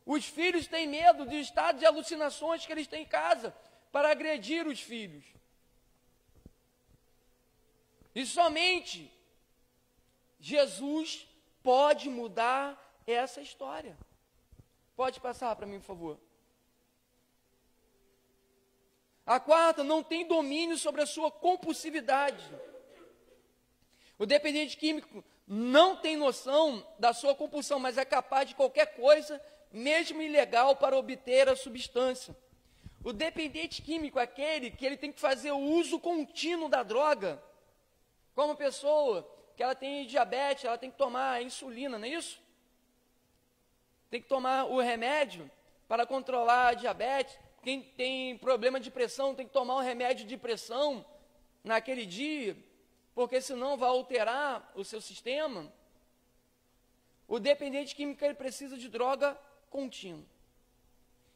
S1: Os filhos têm medo do estado de alucinações que eles têm em casa para agredir os filhos. E somente Jesus pode mudar essa história. Pode passar para mim, por favor. A quarta, não tem domínio sobre a sua compulsividade. O dependente químico não tem noção da sua compulsão, mas é capaz de qualquer coisa, mesmo ilegal, para obter a substância. O dependente químico é aquele que ele tem que fazer o uso contínuo da droga. Como pessoa que ela tem diabetes, ela tem que tomar a insulina, não é isso? Tem que tomar o remédio para controlar a diabetes. Quem tem problema de pressão tem que tomar um remédio de pressão naquele dia, porque senão vai alterar o seu sistema. O dependente químico, ele precisa de droga contínua.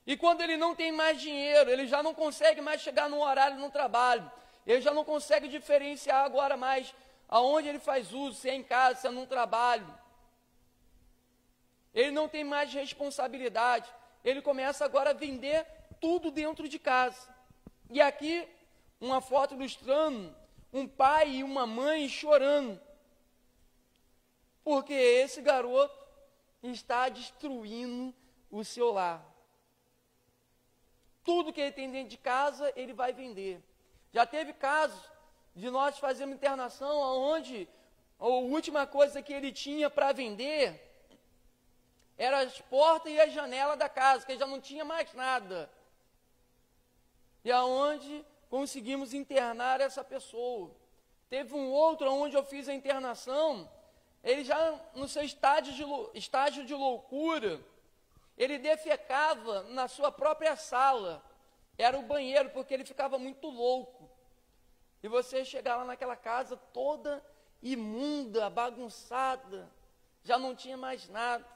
S1: E quando ele não tem mais dinheiro, ele já não consegue mais chegar no horário no trabalho, ele já não consegue diferenciar agora mais aonde ele faz uso, se é em casa, se é num trabalho. Ele não tem mais responsabilidade. Ele começa agora a vender tudo dentro de casa. E aqui, uma foto ilustrando um pai e uma mãe chorando. Porque esse garoto está destruindo o seu lar. Tudo que ele tem dentro de casa, ele vai vender. Já teve casos de nós fazermos internação onde a última coisa que ele tinha para vender era as portas e a janela da casa, que já não tinha mais nada. E aonde conseguimos internar essa pessoa. Teve um outro onde eu fiz a internação, ele já no seu estágio de loucura, ele defecava na sua própria sala. Era o banheiro, porque ele ficava muito louco. E você chegar lá naquela casa toda imunda, bagunçada, já não tinha mais nada.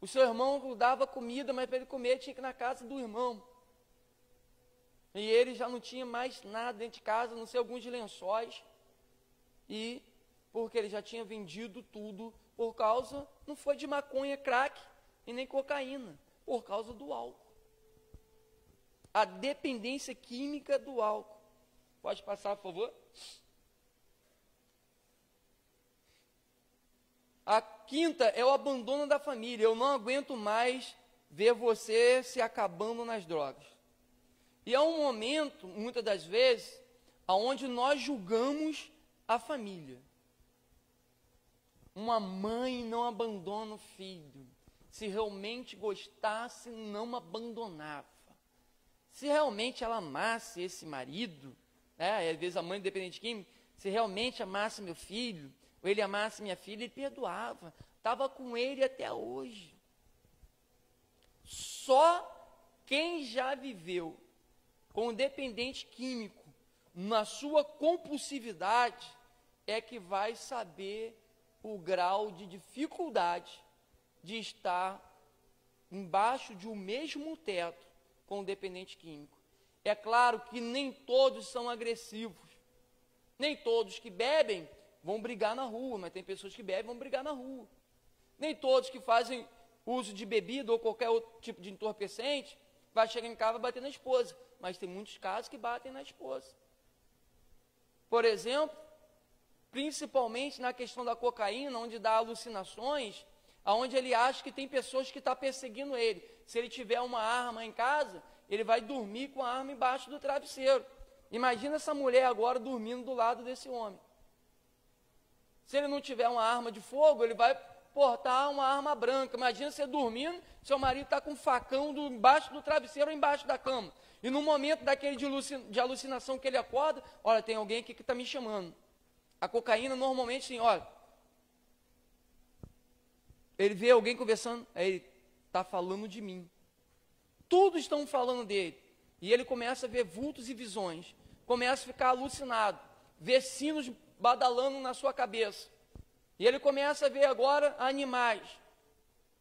S1: O seu irmão dava comida, mas para ele comer tinha que ir na casa do irmão. E ele já não tinha mais nada dentro de casa, a não ser alguns lençóis. E porque ele já tinha vendido tudo por causa, não foi de maconha, crack e nem cocaína, por causa do álcool. A dependência química do álcool. Pode passar, por favor? A quinta é o abandono da família. Eu não aguento mais ver você se acabando nas drogas. E é um momento, muitas das vezes, onde nós julgamos a família. Uma mãe não abandona o filho. Se realmente gostasse, não abandonava. Se realmente ela amasse esse marido, às vezes a mãe dependente química, se realmente amasse meu filho, ou ele amasse minha filha, ele perdoava. Estava com ele até hoje. Só quem já viveu com o dependente químico na sua compulsividade é que vai saber o grau de dificuldade de estar embaixo de um mesmo teto com o dependente químico. É claro que nem todos são agressivos. Nem todos que bebem vão brigar na rua, mas tem pessoas que bebem e vão brigar na rua. Nem todos que fazem uso de bebida ou qualquer outro tipo de entorpecente vai chegar em casa e bater na esposa. Mas tem muitos casos que batem na esposa. Por exemplo, principalmente na questão da cocaína, onde dá alucinações, onde ele acha que tem pessoas que estão perseguindo ele. Se ele tiver uma arma em casa, ele vai dormir com a arma embaixo do travesseiro. Imagina essa mulher agora dormindo do lado desse homem. Se ele não tiver uma arma de fogo, ele vai portar uma arma branca. Imagina você dormindo, seu marido está com um facão embaixo do travesseiro ou embaixo da cama. E no momento daquele de alucinação que ele acorda, olha, tem alguém aqui que está me chamando. A cocaína normalmente, sim, olha, ele vê alguém conversando, aí ele está falando de mim. Tudo estão falando dele. E ele começa a ver vultos e visões. Começa a ficar alucinado. Vê sinos badalando na sua cabeça. E ele começa a ver agora animais.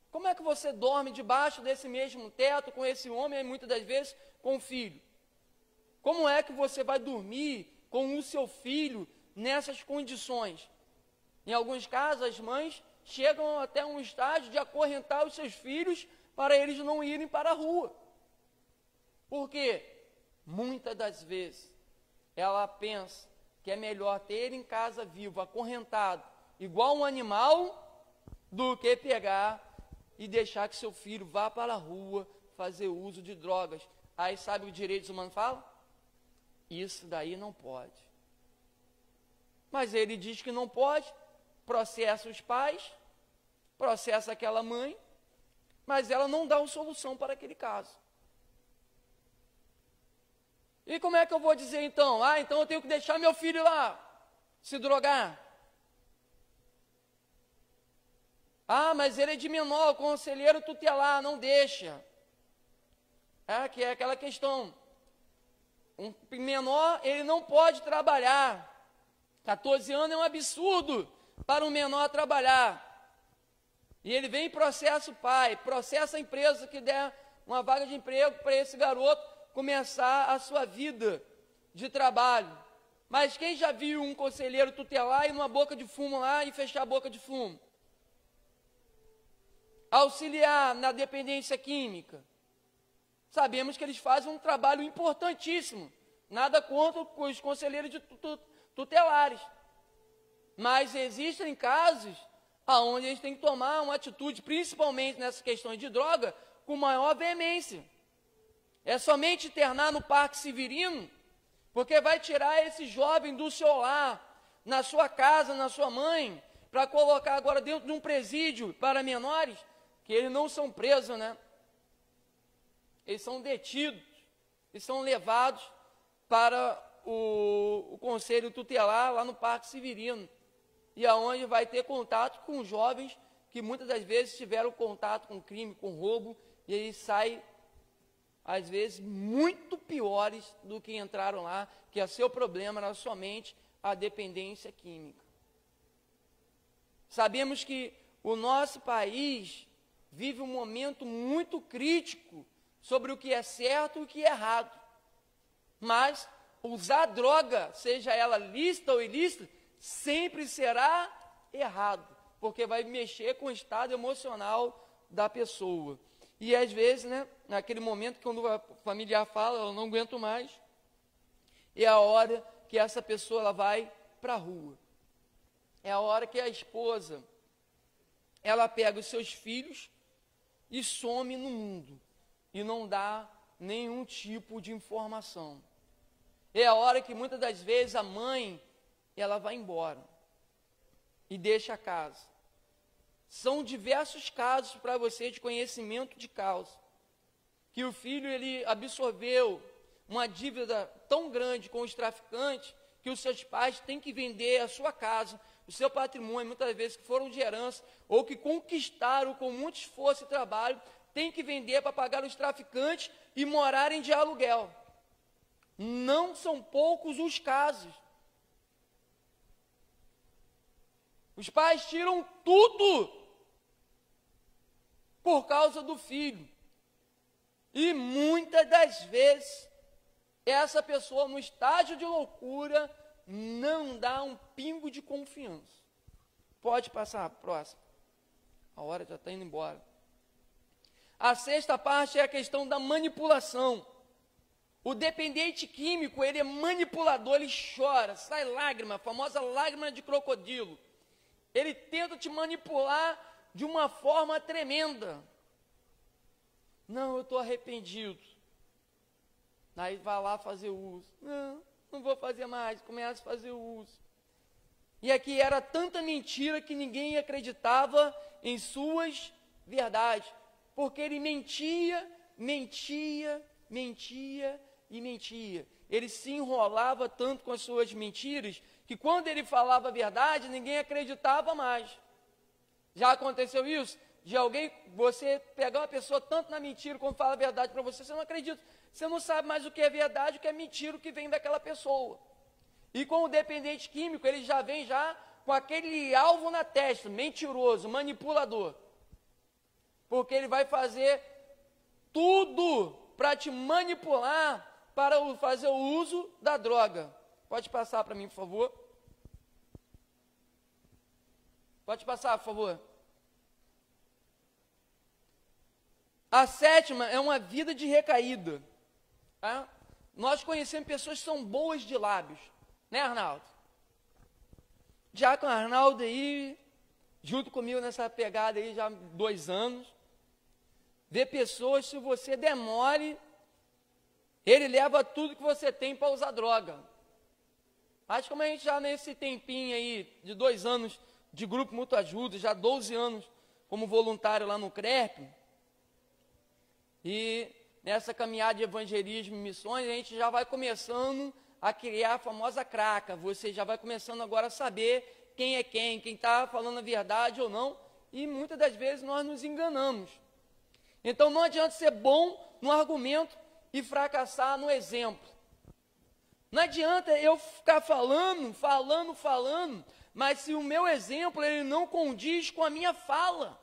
S1: Como é que você dorme debaixo desse mesmo teto com esse homem e muitas das vezes com o filho? Como é que você vai dormir com o seu filho nessas condições? Em alguns casos, as mães chegam até um estágio de acorrentar os seus filhos para eles não irem para a rua. Por quê? Muitas das vezes, ela pensa que é melhor ter ele em casa vivo, acorrentado, igual um animal, do que pegar e deixar que seu filho vá para a rua fazer uso de drogas. Aí sabe o que direitos humanos fala? Isso daí não pode. Mas ele diz que não pode, processa os pais, processa aquela mãe, mas ela não dá uma solução para aquele caso. E como é que eu vou dizer então? Então eu tenho que deixar meu filho lá se drogar. Mas ele é de menor, o conselheiro tutelar, não deixa. Que é aquela questão. Um menor, ele não pode trabalhar. 14 anos é um absurdo para um menor trabalhar. E ele vem e processa o pai, processa a empresa que der uma vaga de emprego para esse garoto começar a sua vida de trabalho. Mas quem já viu um conselheiro tutelar ir numa boca de fumo lá e fechar a boca de fumo? Auxiliar na dependência química. Sabemos que eles fazem um trabalho importantíssimo. Nada contra os conselheiros tutelares. Mas existem casos onde eles têm que tomar uma atitude, principalmente nessas questões de droga, com maior veemência. É somente internar no Parque Severino, porque vai tirar esse jovem do seu lar, na sua casa, na sua mãe, para colocar agora dentro de um presídio para menores, que eles não são presos, né? Eles são detidos e são levados para o conselho tutelar lá no Parque Severino, e aonde vai ter contato com jovens que muitas das vezes tiveram contato com crime, com roubo, e eles saem, às vezes, muito piores do que entraram lá, que o seu problema era somente a dependência química. Sabemos que o nosso país vive um momento muito crítico sobre o que é certo e o que é errado. Mas usar droga, seja ela lícita ou ilícita, sempre será errado, porque vai mexer com o estado emocional da pessoa. E às vezes, naquele momento, quando a familiar fala, eu não aguento mais, é a hora que essa pessoa ela vai para a rua. É a hora que a esposa ela pega os seus filhos e some no mundo, e não dá nenhum tipo de informação. É a hora que muitas das vezes a mãe, ela vai embora e deixa a casa. São diversos casos para você de conhecimento de causa, que o filho ele absorveu uma dívida tão grande com os traficantes, que os seus pais têm que vender a sua casa, o seu patrimônio, muitas vezes que foram de herança, ou que conquistaram com muito esforço e trabalho, tem que vender para pagar os traficantes e morarem de aluguel. Não são poucos os casos. Os pais tiram tudo por causa do filho. E muitas das vezes, essa pessoa no estágio de loucura não dá um pingo de confiança. Pode passar, próximo. A hora já está indo embora. A sexta parte é a questão da manipulação. O dependente químico, ele é manipulador, ele chora, sai lágrima, a famosa lágrima de crocodilo. Ele tenta te manipular de uma forma tremenda. Não, eu estou arrependido. Aí vai lá fazer uso. Não vou fazer mais, começa a fazer uso. E aqui era tanta mentira que ninguém acreditava em suas verdades. Porque ele mentia, mentia, mentia e mentia. Ele se enrolava tanto com as suas mentiras, que quando ele falava a verdade, ninguém acreditava mais. Já aconteceu isso? De alguém, você pegar uma pessoa tanto na mentira, quando fala a verdade para você, você não acredita. Você não sabe mais o que é verdade, o que é mentira, o que vem daquela pessoa. E com o dependente químico, ele já vem já com aquele alvo na testa, mentiroso, manipulador. Porque ele vai fazer tudo para te manipular, para fazer o uso da droga. Pode passar para mim, por favor. Pode passar, por favor. A sétima é uma vida de recaída. Tá? Nós conhecemos pessoas que são boas de lábios, né, Arnaldo? Já com o Arnaldo aí, junto comigo nessa pegada aí já há 2 anos, vê pessoas, se você demore, ele leva tudo que você tem para usar droga. Acho que como a gente já nesse tempinho aí, de 2 anos de Grupo Mútua Ajuda, já 12 anos como voluntário lá no CRERP, e nessa caminhada de evangelismo e missões, a gente já vai começando a criar a famosa craca. Você já vai começando agora a saber quem é quem está falando a verdade ou não, e muitas das vezes nós nos enganamos. Então não adianta ser bom no argumento e fracassar no exemplo. Não adianta eu ficar falando, mas se o meu exemplo ele não condiz com a minha fala.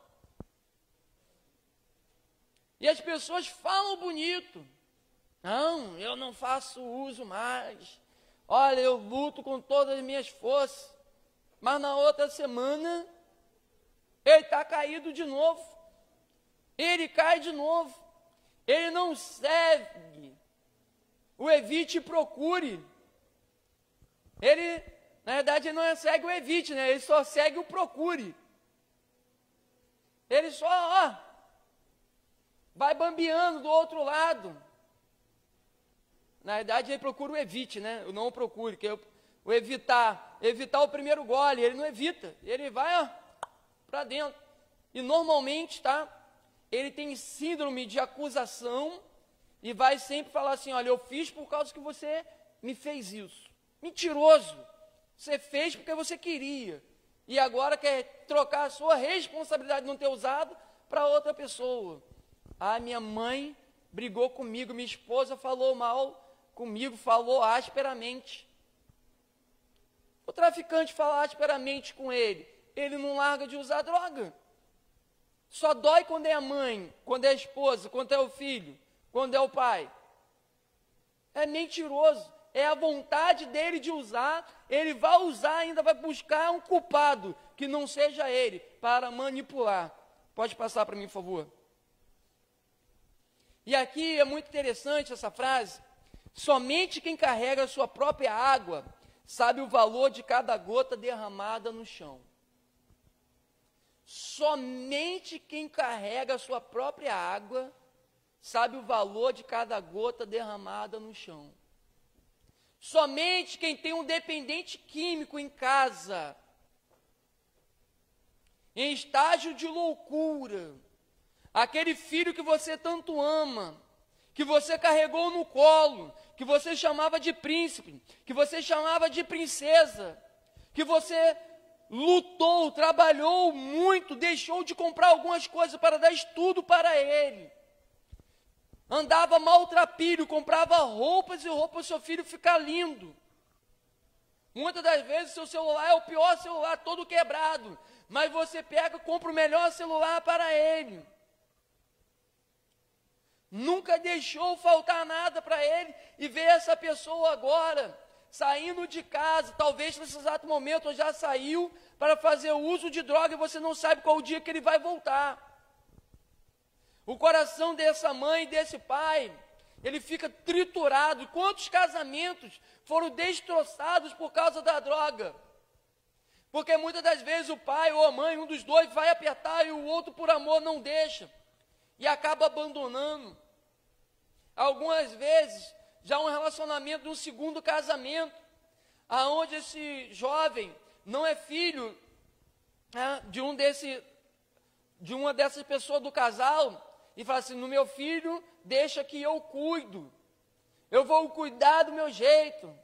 S1: E as pessoas falam bonito. Não, eu não faço uso mais. Olha, eu luto com todas as minhas forças. Mas na outra semana, ele está caído de novo. Ele cai de novo. Ele não segue o evite e procure. Ele, na verdade, ele não segue o evite, né? Ele só segue o procure. Ele só, vai bambeando do outro lado. Na verdade, ele procura o evite, né? O não procure, que é o evitar o primeiro gole. Ele não evita, ele vai para dentro. E normalmente, ele tem síndrome de acusação e vai sempre falar assim, olha, eu fiz por causa que você me fez isso. Mentiroso. Você fez porque você queria. E agora quer trocar a sua responsabilidade de não ter usado para outra pessoa. Minha mãe brigou comigo, minha esposa falou mal comigo, falou asperamente. O traficante fala asperamente com ele, ele não larga de usar droga. Só dói quando é a mãe, quando é a esposa, quando é o filho, quando é o pai. É mentiroso, é a vontade dele de usar, ele vai usar, ainda vai buscar um culpado, que não seja ele, para manipular. Pode passar para mim, por favor. E aqui é muito interessante essa frase. Somente quem carrega a sua própria água sabe o valor de cada gota derramada no chão. Somente quem carrega a sua própria água sabe o valor de cada gota derramada no chão. Somente quem tem um dependente químico em casa, em estágio de loucura, aquele filho que você tanto ama, que você carregou no colo, que você chamava de príncipe, que você chamava de princesa, que você lutou, trabalhou muito, deixou de comprar algumas coisas para dar estudo para ele, andava maltrapilho, comprava roupas e roupas para o seu filho ficar lindo. Muitas das vezes seu celular é o pior celular, todo quebrado, mas você pega e compra o melhor celular para ele. Nunca deixou faltar nada para ele, e ver essa pessoa agora saindo de casa, talvez nesse exato momento já saiu para fazer uso de droga e você não sabe qual o dia que ele vai voltar. O coração dessa mãe, desse pai, ele fica triturado. Quantos casamentos foram destroçados por causa da droga? Porque muitas das vezes o pai ou a mãe, um dos dois, vai apertar e o outro por amor não deixa, e acaba abandonando. Algumas vezes, já um relacionamento de um segundo casamento, aonde esse jovem não é filho de uma dessas pessoas do casal, e fala assim: no meu filho, deixa que eu cuido, eu vou cuidar do meu jeito,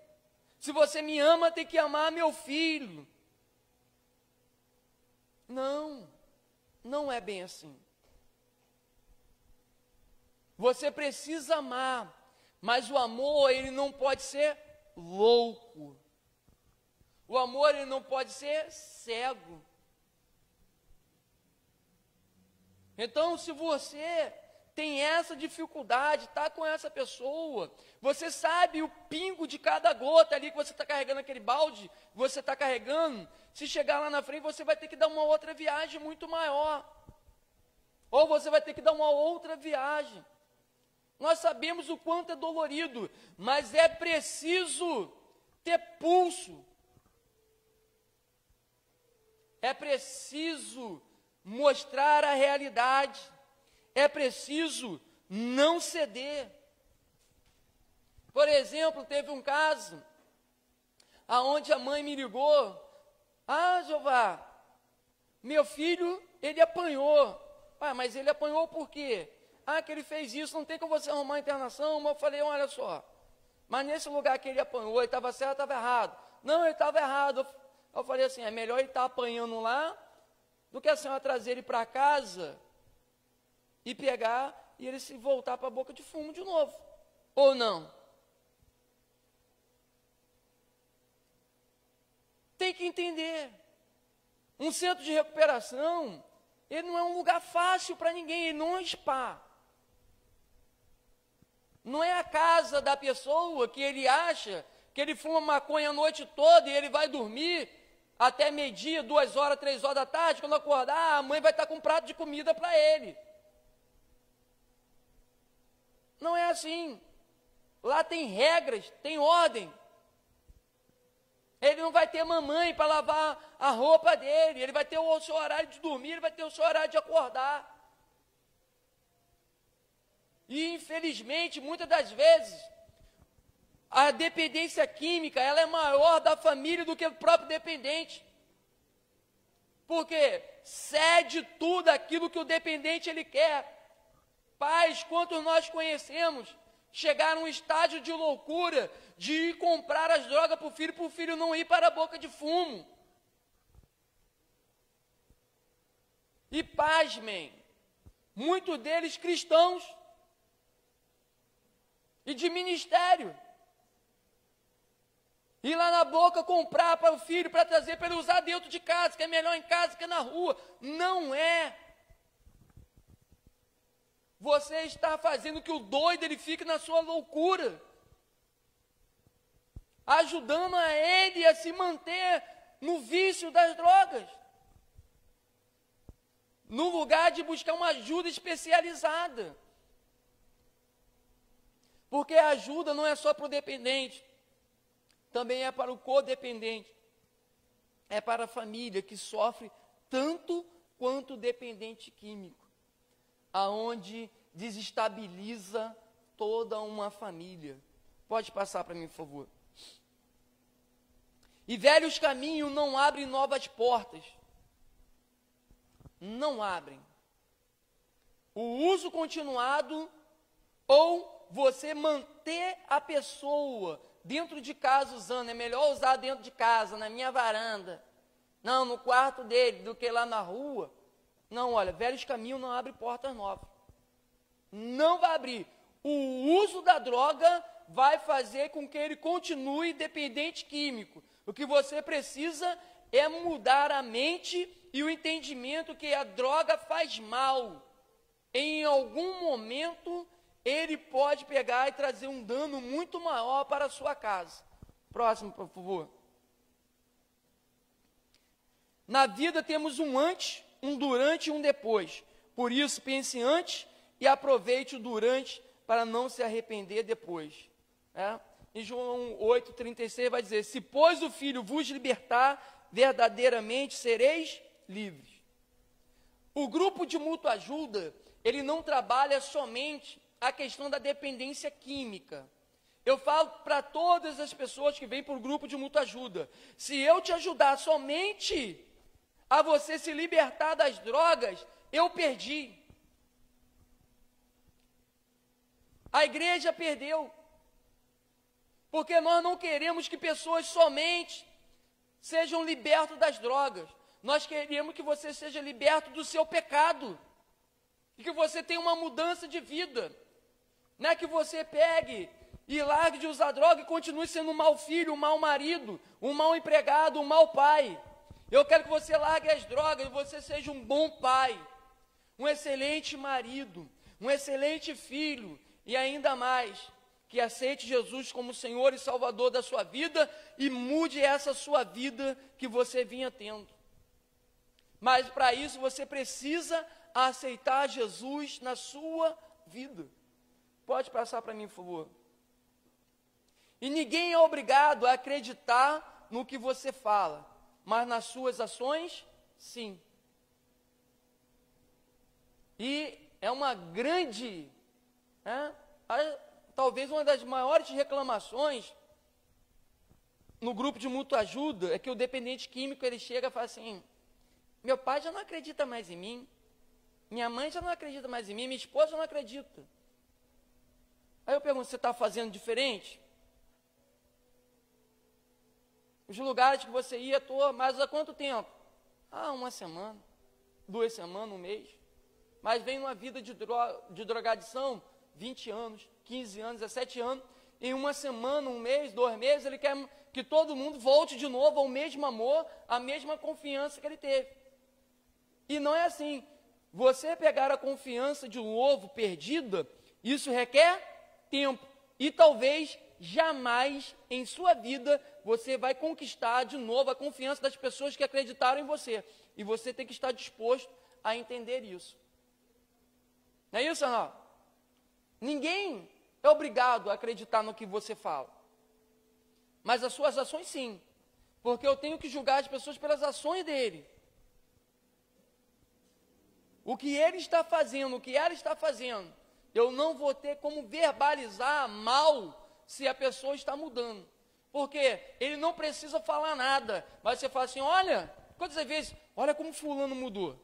S1: se você me ama, tem que amar meu filho. Não, não é bem assim. Você precisa amar, mas o amor, ele não pode ser louco. O amor, ele não pode ser cego. Então, se você tem essa dificuldade, está com essa pessoa, você sabe o pingo de cada gota ali que você está carregando, aquele balde que você está carregando, se chegar lá na frente, você vai ter que dar uma outra viagem muito maior. Ou você vai ter que dar uma outra viagem. Nós sabemos o quanto é dolorido, mas é preciso ter pulso. É preciso mostrar a realidade. É preciso não ceder. Por exemplo, teve um caso aonde a mãe me ligou: Jeová, meu filho, ele apanhou. Mas ele apanhou por quê? Que ele fez isso, não tem como você arrumar internação. Mas eu falei: olha só, mas nesse lugar que ele apanhou, ele estava certo ou estava errado? Não, ele estava errado. Eu falei assim: é melhor ele estar apanhando lá, do que a senhora trazer ele para casa e pegar e ele se voltar para a boca de fumo de novo. Ou não? Tem que entender. Um centro de recuperação, ele não é um lugar fácil para ninguém, ele não é um spa. Não é a casa da pessoa que ele acha que ele fuma maconha a noite toda e ele vai dormir até meio-dia, 2 horas, 3 horas da tarde, quando acordar, a mãe vai estar com um prato de comida para ele. Não é assim. Lá tem regras, tem ordem. Ele não vai ter mamãe para lavar a roupa dele, ele vai ter o seu horário de dormir, ele vai ter o seu horário de acordar. E, infelizmente, muitas das vezes, a dependência química, ela é maior da família do que o próprio dependente. Porque cede tudo aquilo que o dependente ele quer. Pais, quantos nós conhecemos, chegaram a um estágio de loucura, de ir comprar as drogas para o filho não ir para a boca de fumo. E pasmem, muitos deles cristãos, e de ministério. Ir lá na boca comprar para o filho, para trazer, para ele usar dentro de casa, que é melhor em casa que na rua. Não é. Você está fazendo que o doido ele fique na sua loucura, ajudando a ele a se manter no vício das drogas, no lugar de buscar uma ajuda especializada. Porque a ajuda não é só para o dependente, também é para o codependente, é para a família que sofre tanto quanto dependente químico, aonde desestabiliza toda uma família. Pode passar para mim, por favor. E velhos caminhos não abrem novas portas. Não abrem. O uso continuado ou você manter a pessoa dentro de casa usando, é melhor usar dentro de casa, na minha varanda, não, no quarto dele, do que lá na rua. Não, olha, velhos caminhos não abrem portas novas. Não vai abrir. O uso da droga vai fazer com que ele continue dependente químico. O que você precisa é mudar a mente e o entendimento que a droga faz mal. Em algum momento, ele pode pegar e trazer um dano muito maior para a sua casa. Próximo, por favor. Na vida temos um antes, um durante e um depois. Por isso, pense antes e aproveite o durante para não se arrepender depois. Em João 8,36 vai dizer: se pois o Filho vos libertar, verdadeiramente sereis livres. O grupo de mútua ajuda, ele não trabalha somente a questão da dependência química. Eu falo para todas as pessoas que vêm para o grupo de mútua ajuda: se eu te ajudar somente a você se libertar das drogas, eu perdi. A igreja perdeu. Porque nós não queremos que pessoas somente sejam libertas das drogas. Nós queremos que você seja liberto do seu pecado. E que você tenha uma mudança de vida. Não é que você pegue e largue de usar droga e continue sendo um mau filho, um mau marido, um mau empregado, um mau pai. Eu quero que você largue as drogas e você seja um bom pai, um excelente marido, um excelente filho e ainda mais, que aceite Jesus como Senhor e Salvador da sua vida e mude essa sua vida que você vinha tendo. Mas para isso você precisa aceitar Jesus na sua vida. Pode passar para mim, por favor. E ninguém é obrigado a acreditar no que você fala, mas nas suas ações, sim. E é uma grande, talvez uma das maiores reclamações no grupo de mútua ajuda é que o dependente químico, ele chega e fala assim: meu pai já não acredita mais em mim, minha mãe já não acredita mais em mim, minha esposa já não acredita. Aí eu pergunto: você está fazendo diferente? Os lugares que você ia, mas há quanto tempo? Uma semana, 2 semanas, um mês. Mas vem numa vida de drogadição, 20 anos, 15 anos, 17 anos, em uma semana, um mês, 2 meses, ele quer que todo mundo volte de novo ao mesmo amor, à mesma confiança que ele teve. E não é assim. Você pegar a confiança de um ovo perdida, isso requer tempo. E talvez jamais em sua vida você vai conquistar de novo a confiança das pessoas que acreditaram em você. E você tem que estar disposto a entender isso. Não é isso, não? Ninguém é obrigado a acreditar no que você fala. Mas as suas ações, sim. Porque eu tenho que julgar as pessoas pelas ações dele. O que ele está fazendo, o que ela está fazendo, eu não vou ter como verbalizar mal se a pessoa está mudando. Porque ele não precisa falar nada. Mas você fala assim: olha, quantas vezes, olha como fulano mudou.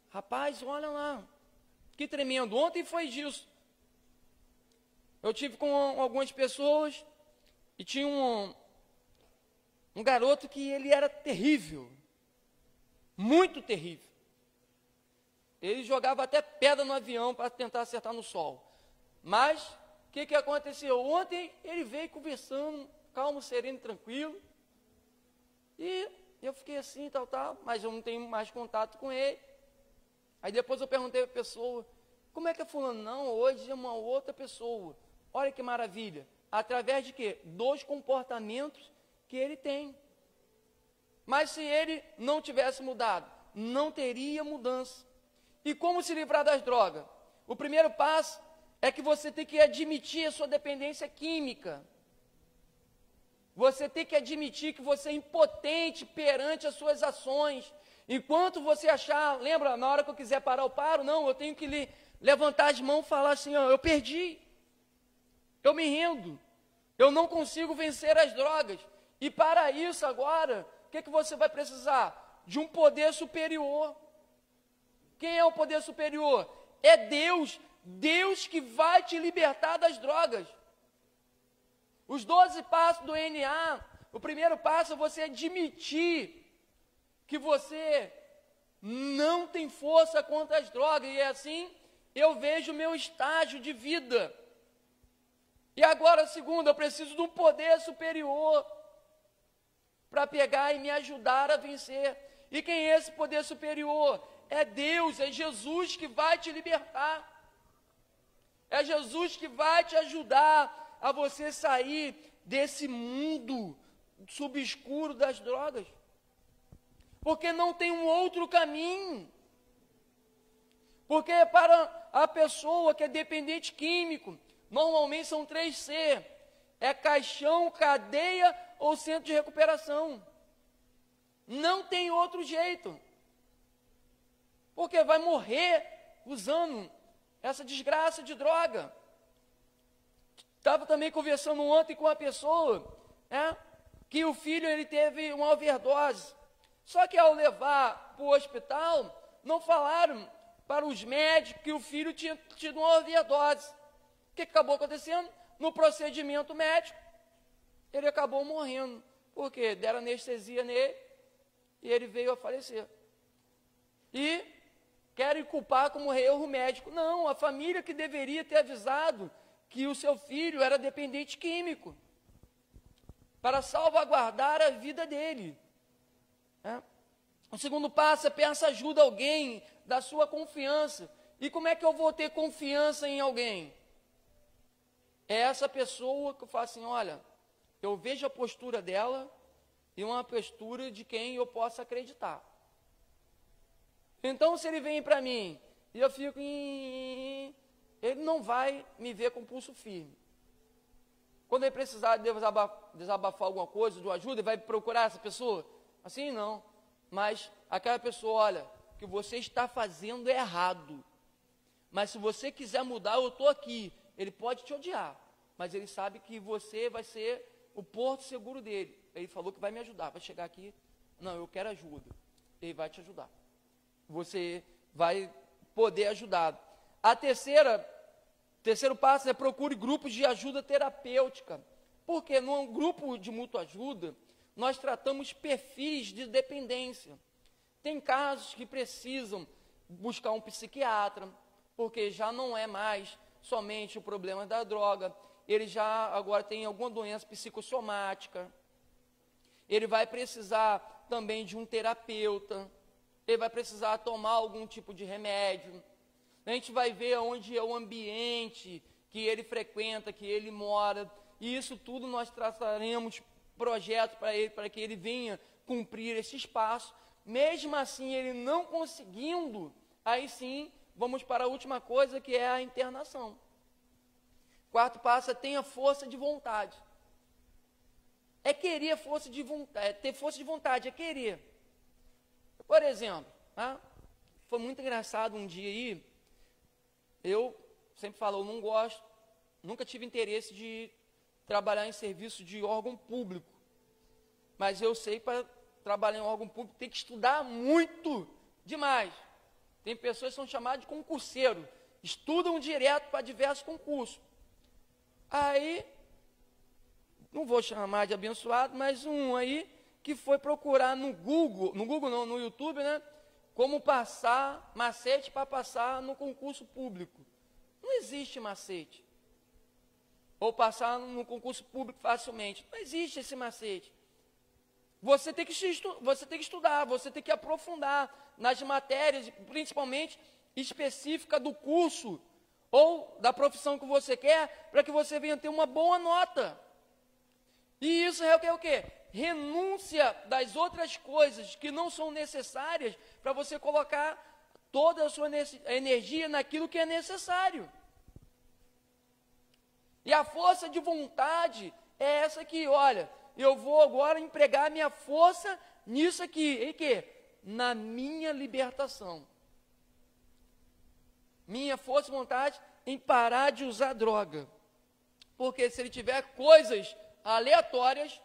S1: Rapaz, olha lá, que tremendo. Ontem foi disso. Eu tive com algumas pessoas e tinha um garoto que ele era terrível. Muito terrível. Ele jogava até pedra no avião para tentar acertar no sol. Mas, o que aconteceu? Ontem ele veio conversando, calmo, sereno, tranquilo. E eu fiquei assim, tal, mas eu não tenho mais contato com ele. Aí depois eu perguntei para a pessoa: como é que é fulano? Não, hoje é uma outra pessoa. Olha que maravilha. Através de quê? Dos comportamentos que ele tem. Mas se ele não tivesse mudado, não teria mudança. E como se livrar das drogas? O primeiro passo é que você tem que admitir a sua dependência química. Você tem que admitir que você é impotente perante as suas ações. Enquanto você achar, lembra, na hora que eu quiser parar, eu paro, não, eu tenho que levantar as mãos e falar assim, ó, eu perdi, eu me rendo, eu não consigo vencer as drogas. E para isso agora, o que você vai precisar? De um poder superior. Quem é o poder superior? É Deus, Deus que vai te libertar das drogas. Os 12 passos do NA, o primeiro passo é você admitir que você não tem força contra as drogas, e é assim eu vejo o meu estágio de vida. E agora, segundo, eu preciso de um poder superior para pegar e me ajudar a vencer. E quem é esse poder superior? É Deus, é Jesus que vai te libertar. É Jesus que vai te ajudar a você sair desse mundo subescuro das drogas. Porque não tem um outro caminho. Porque para a pessoa que é dependente químico, normalmente são 3C. É caixão, cadeia ou centro de recuperação. Não tem outro jeito. Porque vai morrer usando essa desgraça de droga. Estava também conversando ontem com uma pessoa, que o filho ele teve uma overdose. Só que ao levar para o hospital, não falaram para os médicos que o filho tinha tido uma overdose. O que acabou acontecendo? No procedimento médico, ele acabou morrendo. Por quê? Deram anestesia nele e ele veio a falecer. E querem culpar como erro médico. Não, a família que deveria ter avisado que o seu filho era dependente químico, para salvaguardar a vida dele. O segundo passo é peça ajuda a alguém da sua confiança. E como é que eu vou ter confiança em alguém? É essa pessoa que eu falo assim, olha, eu vejo a postura dela e uma postura de quem eu possa acreditar. Então, se ele vem para mim e eu fico ele não vai me ver com pulso firme. Quando ele precisar desabafar alguma coisa, de ajuda, ele vai procurar essa pessoa? Assim não. Mas aquela pessoa, olha, o que você está fazendo é errado. Mas se você quiser mudar, eu estou aqui. Ele pode te odiar, mas ele sabe que você vai ser o porto seguro dele. Ele falou que vai me ajudar, vai chegar aqui, não, eu quero ajuda. Ele vai te ajudar. Você vai poder ajudar. Terceiro passo é procure grupos de ajuda terapêutica. Porque num grupo de mútua ajuda, nós tratamos perfis de dependência. Tem casos que precisam buscar um psiquiatra, porque já não é mais somente o problema da droga, ele já agora tem alguma doença psicossomática, ele vai precisar também de um terapeuta, ele vai precisar tomar algum tipo de remédio. A gente vai ver onde é o ambiente que ele frequenta, que ele mora, e isso tudo nós traçaremos projetos para ele, para que ele venha cumprir esse espaço. Mesmo assim, ele não conseguindo, aí sim, vamos para a última coisa, que é a internação. Quarto passo é tenha força de vontade. É querer força de vontade, ter força de vontade, é querer. Por exemplo, foi muito engraçado um dia aí, eu sempre falo, eu não gosto, nunca tive interesse de trabalhar em serviço de órgão público. Mas eu sei, para trabalhar em órgão público tem que estudar muito, demais. Tem pessoas que são chamadas de concurseiro, estudam direto para diversos concursos. Aí, não vou chamar de abençoado, mas um aí que foi procurar no Google não, no YouTube, como passar, macete para passar no concurso público. Não existe macete. Ou passar no concurso público facilmente. Não existe esse macete. Você tem que estudar, você tem que aprofundar nas matérias, principalmente específicas do curso ou da profissão que você quer, para que você venha ter uma boa nota. E isso é o quê? Renúncia das outras coisas que não são necessárias para você colocar toda a sua energia naquilo que é necessário. E a força de vontade é essa aqui, olha, eu vou agora empregar a minha força nisso aqui, em quê? Na minha libertação. Minha força e vontade em parar de usar droga. Porque se ele tiver coisas aleatórias,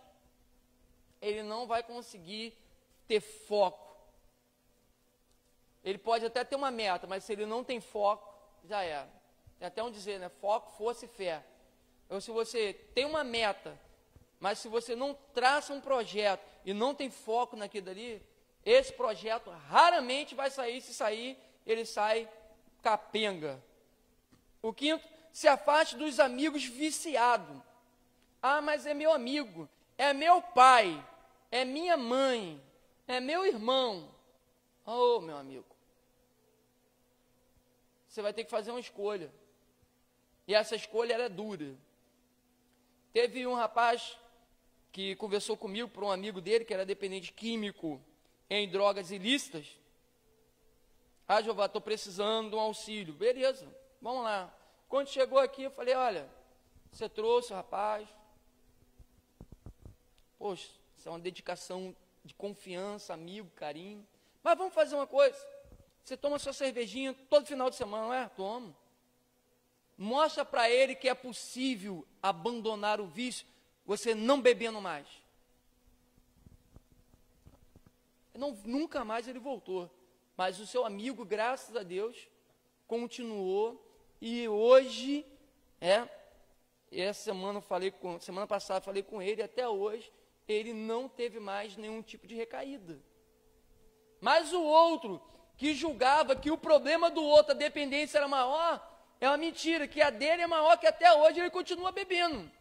S1: ele não vai conseguir ter foco. Ele pode até ter uma meta, mas se ele não tem foco, já era. Tem até um dizer, né? Foco, força e fé. Então, se você tem uma meta, mas se você não traça um projeto e não tem foco naquilo ali, esse projeto raramente vai sair. Se sair, ele sai capenga. O quinto, se afaste dos amigos viciados. Ah, mas é meu amigo, é meu pai, é minha mãe, é meu irmão. Oh, meu amigo, você vai ter que fazer uma escolha. E essa escolha era dura. Teve um rapaz que conversou comigo por um amigo dele, que era dependente químico em drogas ilícitas. Ah, Jeová, estou precisando de um auxílio. Beleza, vamos lá. Quando chegou aqui, eu falei, olha, você trouxe o rapaz. Poxa, isso é uma dedicação de confiança, amigo, carinho. Mas vamos fazer uma coisa. Você toma sua cervejinha todo final de semana, não é? Toma. Mostra para ele que é possível abandonar o vício, você não bebendo mais. Nunca mais ele voltou. Mas o seu amigo, graças a Deus, continuou. E hoje, semana passada falei com ele, até hoje, ele não teve mais nenhum tipo de recaída. Mas o outro, que julgava que o problema do outro, a dependência era maior, é uma mentira, que a dele é maior, que até hoje ele continua bebendo.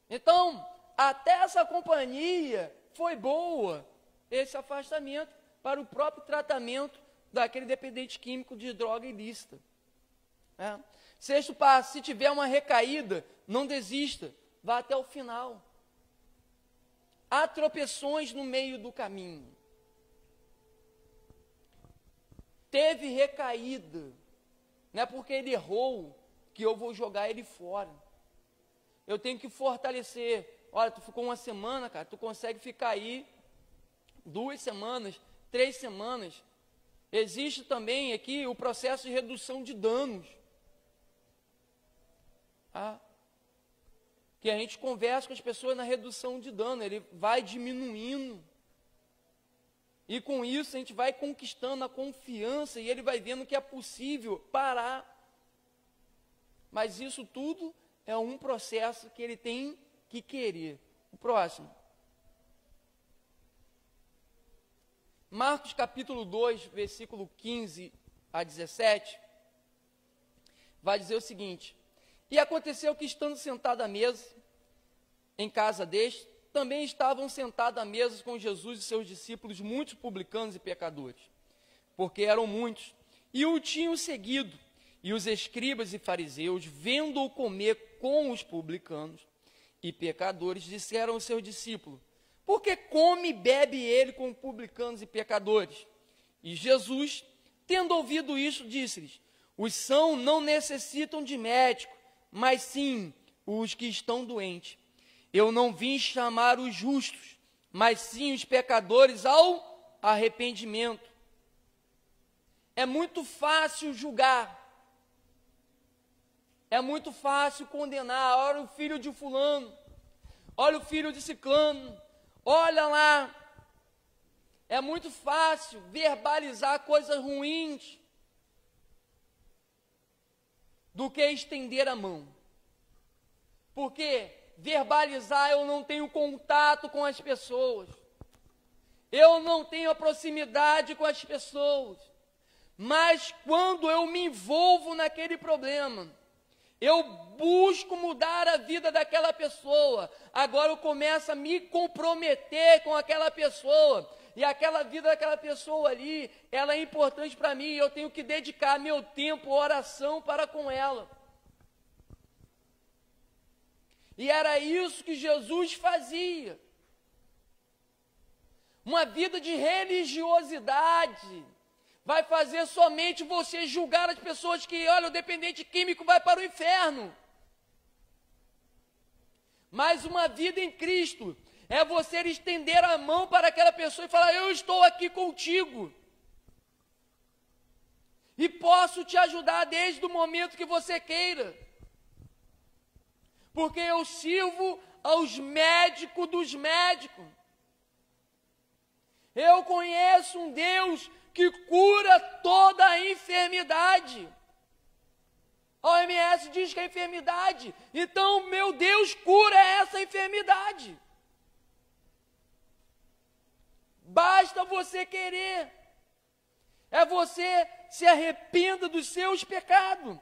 S1: Então, até essa companhia foi boa, esse afastamento para o próprio tratamento daquele dependente químico de droga ilícita. Sexto passo, se tiver uma recaída, não desista, vá até o final. Há tropeções no meio do caminho. Teve recaída, não é porque ele errou que eu vou jogar ele fora. Eu tenho que fortalecer. Olha, tu ficou uma semana, cara, tu consegue ficar aí 2 semanas, 3 semanas. Existe também aqui o processo de redução de danos. Que a gente conversa com as pessoas na redução de dano, ele vai diminuindo. E com isso a gente vai conquistando a confiança e ele vai vendo que é possível parar. Mas isso tudo é um processo que ele tem que querer. O próximo. Marcos capítulo 2, versículo 15 a 17, vai dizer o seguinte: e aconteceu que, estando sentado à mesa, em casa deste, também estavam sentados à mesa com Jesus e seus discípulos muitos publicanos e pecadores, porque eram muitos, e o tinham seguido. E os escribas e fariseus, vendo-o comer com os publicanos e pecadores, disseram aos seus discípulos: por que come e bebe ele com publicanos e pecadores? E Jesus, tendo ouvido isso, disse-lhes: os sãos não necessitam de médico, mas sim os que estão doentes. Eu não vim chamar os justos, mas sim os pecadores ao arrependimento. É muito fácil julgar. É muito fácil condenar. Olha o filho de fulano, olha o filho de ciclano, olha lá. É muito fácil verbalizar coisas ruins do que estender a mão. Porque verbalizar, eu não tenho contato com as pessoas, eu não tenho a proximidade com as pessoas, mas quando eu me envolvo naquele problema, eu busco mudar a vida daquela pessoa, agora eu começo a me comprometer com aquela pessoa, e aquela vida daquela pessoa ali, ela é importante para mim, eu tenho que dedicar meu tempo, oração para com ela. E era isso que Jesus fazia. Uma vida de religiosidade vai fazer somente você julgar as pessoas que, olha, o dependente químico vai para o inferno. Mas uma vida em Cristo é você estender a mão para aquela pessoa e falar: eu estou aqui contigo. E posso te ajudar desde o momento que você queira. Porque eu sirvo aos médicos dos médicos. Eu conheço um Deus que cura toda a enfermidade. A OMS diz que é enfermidade. Então, meu Deus cura essa enfermidade. Basta você querer. É você se arrependa dos seus pecados.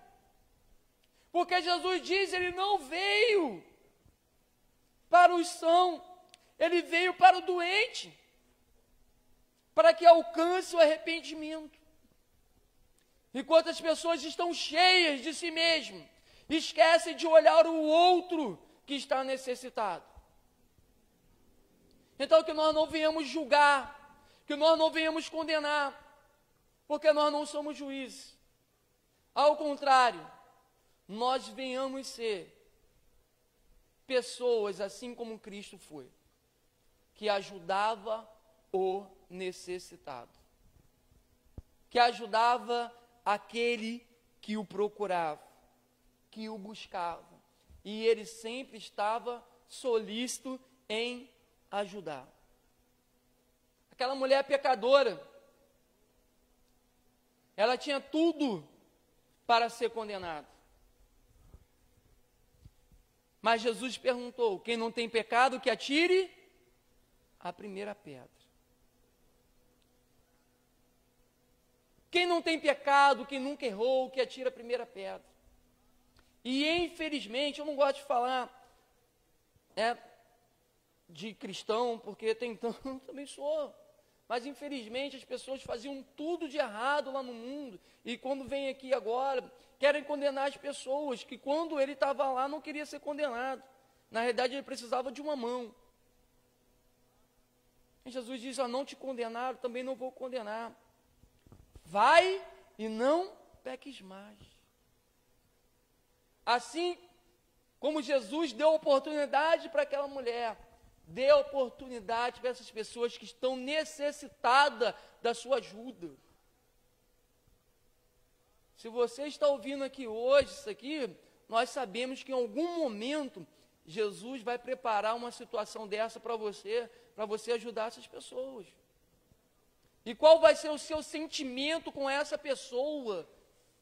S1: Porque Jesus diz, ele não veio para os sãos, ele veio para o doente, para que alcance o arrependimento. Enquanto as pessoas estão cheias de si mesmas, esquecem de olhar o outro que está necessitado. Então, que nós não venhamos julgar, que nós não venhamos condenar, porque nós não somos juízes. Ao contrário, nós venhamos ser pessoas assim como Cristo foi, que ajudava o necessitado, que ajudava aquele que o procurava, que o buscava, e ele sempre estava solícito em ajudar. Aquela mulher pecadora, ela tinha tudo para ser condenada. Mas Jesus perguntou: quem não tem pecado, que atire a primeira pedra. Quem não tem pecado, quem nunca errou, que atire a primeira pedra. E infelizmente, eu não gosto de falar de cristão, porque tem tanto, também sou. Mas infelizmente as pessoas faziam tudo de errado lá no mundo, e quando vem aqui agora, querem condenar as pessoas, que quando ele estava lá não queria ser condenado. Na realidade ele precisava de uma mão. E Jesus disse: não te condenaram, também não vou condenar. Vai e não peques mais. Assim como Jesus deu oportunidade para aquela mulher, dê oportunidade para essas pessoas que estão necessitadas da sua ajuda. Se você está ouvindo aqui hoje, isso aqui, nós sabemos que em algum momento Jesus vai preparar uma situação dessa para você ajudar essas pessoas. E qual vai ser o seu sentimento com essa pessoa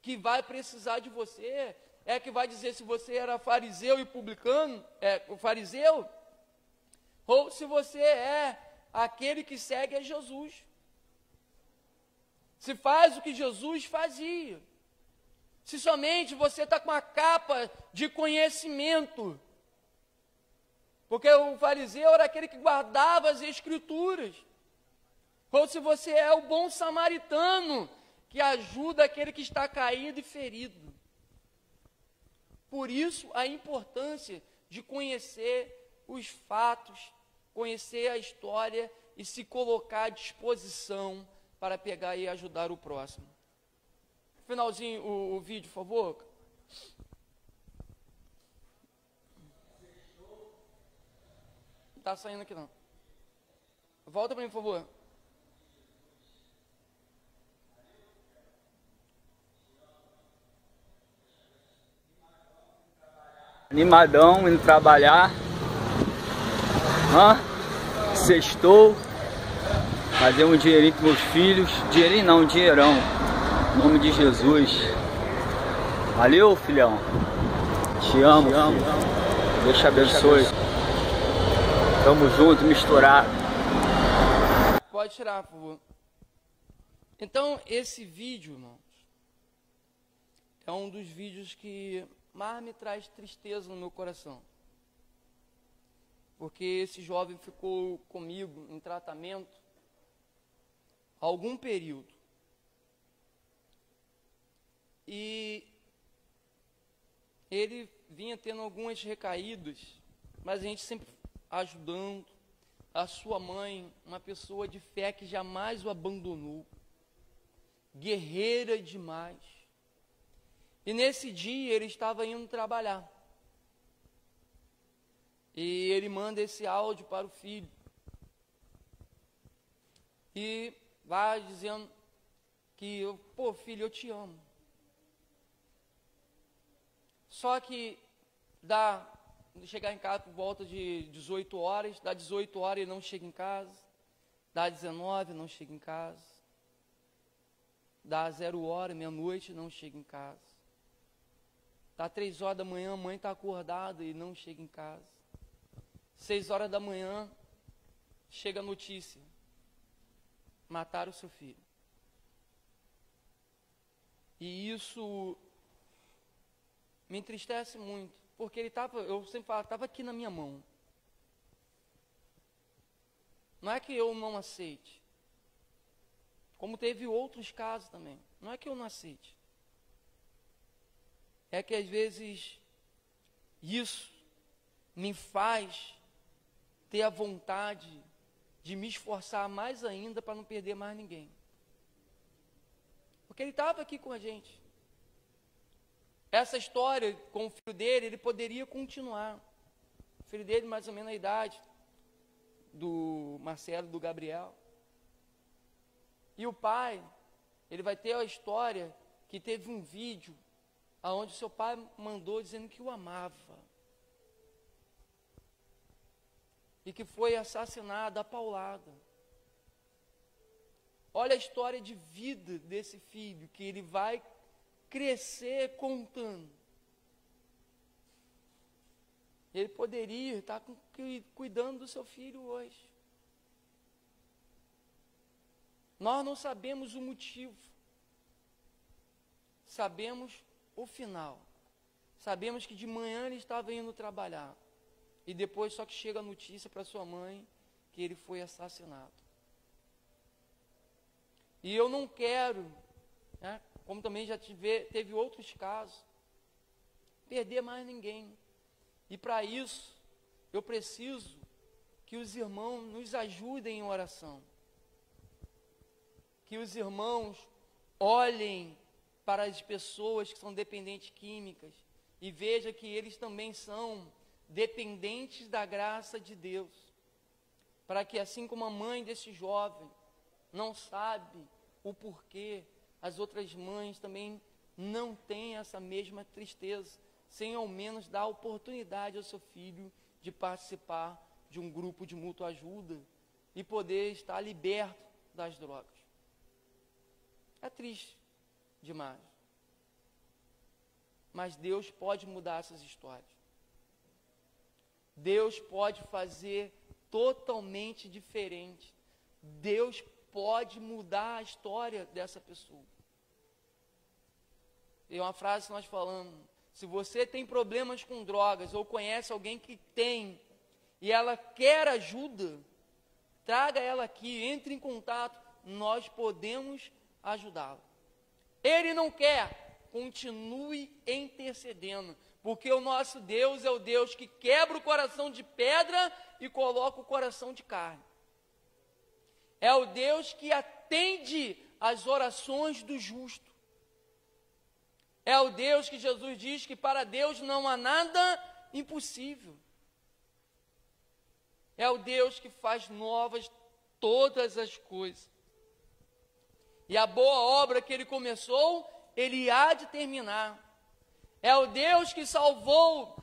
S1: que vai precisar de você? É que vai dizer se você era fariseu e publicano, o fariseu, ou se você é aquele que segue a Jesus. Se faz o que Jesus fazia. Se somente você está com a capa de conhecimento. Porque o fariseu era aquele que guardava as escrituras. Ou se você é o bom samaritano, que ajuda aquele que está caído e ferido. Por isso, a importância de conhecer os fatos, conhecer a história e se colocar à disposição para pegar e ajudar o próximo. Finalzinho o vídeo, por favor. Não está saindo aqui não. Volta para mim, por favor.
S2: Animadão, indo trabalhar. Sextou. Fazer um dinheirinho com meus filhos. Dinheirinho não, um dinheirão. Em nome de Jesus. Valeu, filhão. Te amo, filho. Deus te abençoe. Tamo junto, misturado.
S1: Pode tirar, por favor. Então, esse vídeo, irmãos, é um dos vídeos que mais me traz tristeza no meu coração. Porque esse jovem ficou comigo em tratamento há algum período. E ele vinha tendo algumas recaídas, mas a gente sempre ajudando. A sua mãe, uma pessoa de fé que jamais o abandonou, guerreira demais. E nesse dia ele estava indo trabalhar. E ele manda esse áudio para o filho. E vai dizendo que, pô, filho, eu te amo. Só que chegar em casa por volta de 18 horas, dá 18 horas ele não chega em casa, dá 19, não chega em casa, dá 0 hora, meia-noite, não chega em casa, dá 3 horas da manhã, a mãe está acordada e não chega em casa, 6 horas da manhã, chega a notícia, mataram o seu filho. E isso me entristece muito, porque ele estava, eu sempre falo, estava aqui na minha mão. Não é que eu não aceite, como teve outros casos também, não é que eu não aceite, é que às vezes isso me faz ter a vontade de me esforçar mais ainda para não perder mais ninguém. Porque ele estava aqui com a gente. Essa história com o filho dele, ele poderia continuar. O filho dele, mais ou menos a idade do Marcelo, do Gabriel. E o pai, ele vai ter a história que teve um vídeo onde seu pai mandou dizendo que o amava. E que foi assassinado, apaulado. Olha a história de vida desse filho, que ele vai crescer contando. Ele poderia estar cuidando do seu filho hoje. Nós não sabemos o motivo. Sabemos o final. Sabemos que de manhã ele estava indo trabalhar. E depois só que chega a notícia para sua mãe que ele foi assassinado. E eu não quero, né, como também já teve outros casos, perder mais ninguém. E para isso, eu preciso que os irmãos nos ajudem em oração. Que os irmãos olhem para as pessoas que são dependentes químicas e vejam que eles também são dependentes da graça de Deus. Para que assim como a mãe desse jovem não sabe o porquê, as outras mães também não têm essa mesma tristeza, sem ao menos dar oportunidade ao seu filho de participar de um grupo de mútua ajuda e poder estar liberto das drogas. É triste demais. Mas Deus pode mudar essas histórias. Deus pode fazer totalmente diferente. Deus pode mudar a história dessa pessoa. E uma frase que nós falamos: se você tem problemas com drogas ou conhece alguém que tem e ela quer ajuda, traga ela aqui, entre em contato, nós podemos ajudá-la. Ele não quer, continue intercedendo, porque o nosso Deus é o Deus que quebra o coração de pedra e coloca o coração de carne. É o Deus que atende às orações do justo. É o Deus que Jesus diz que para Deus não há nada impossível. É o Deus que faz novas todas as coisas. E a boa obra que Ele começou, Ele há de terminar. É o Deus que salvou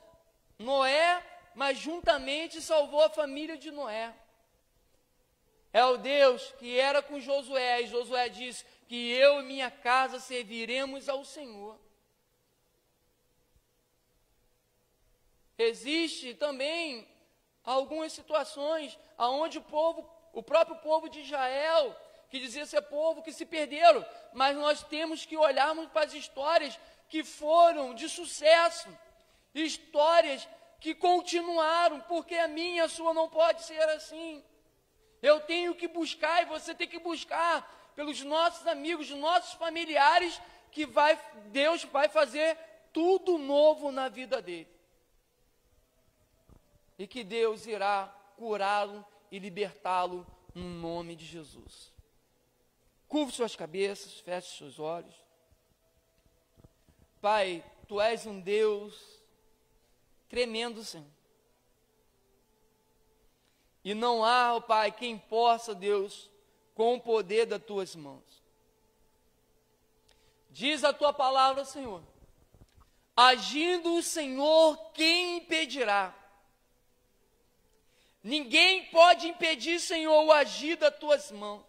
S1: Noé, mas juntamente salvou a família de Noé. É o Deus que era com Josué, e Josué disse que eu e minha casa serviremos ao Senhor. Existe também algumas situações onde o próprio povo de Israel, que dizia ser povo que se perderam, mas nós temos que olharmos para as histórias que foram de sucesso, histórias que continuaram, porque a minha e a sua não pode ser assim. Eu tenho que buscar, e você tem que buscar pelos nossos amigos, nossos familiares, que Deus vai fazer tudo novo na vida dele. E que Deus irá curá-lo e libertá-lo no nome de Jesus. Curve suas cabeças, feche seus olhos. Pai, Tu és um Deus tremendo, Senhor. e não há, ó Pai, quem possa, Deus, com o poder das tuas mãos. Diz a tua palavra, Senhor, agindo o Senhor, quem impedirá? Ninguém pode impedir, Senhor, o agir das tuas mãos.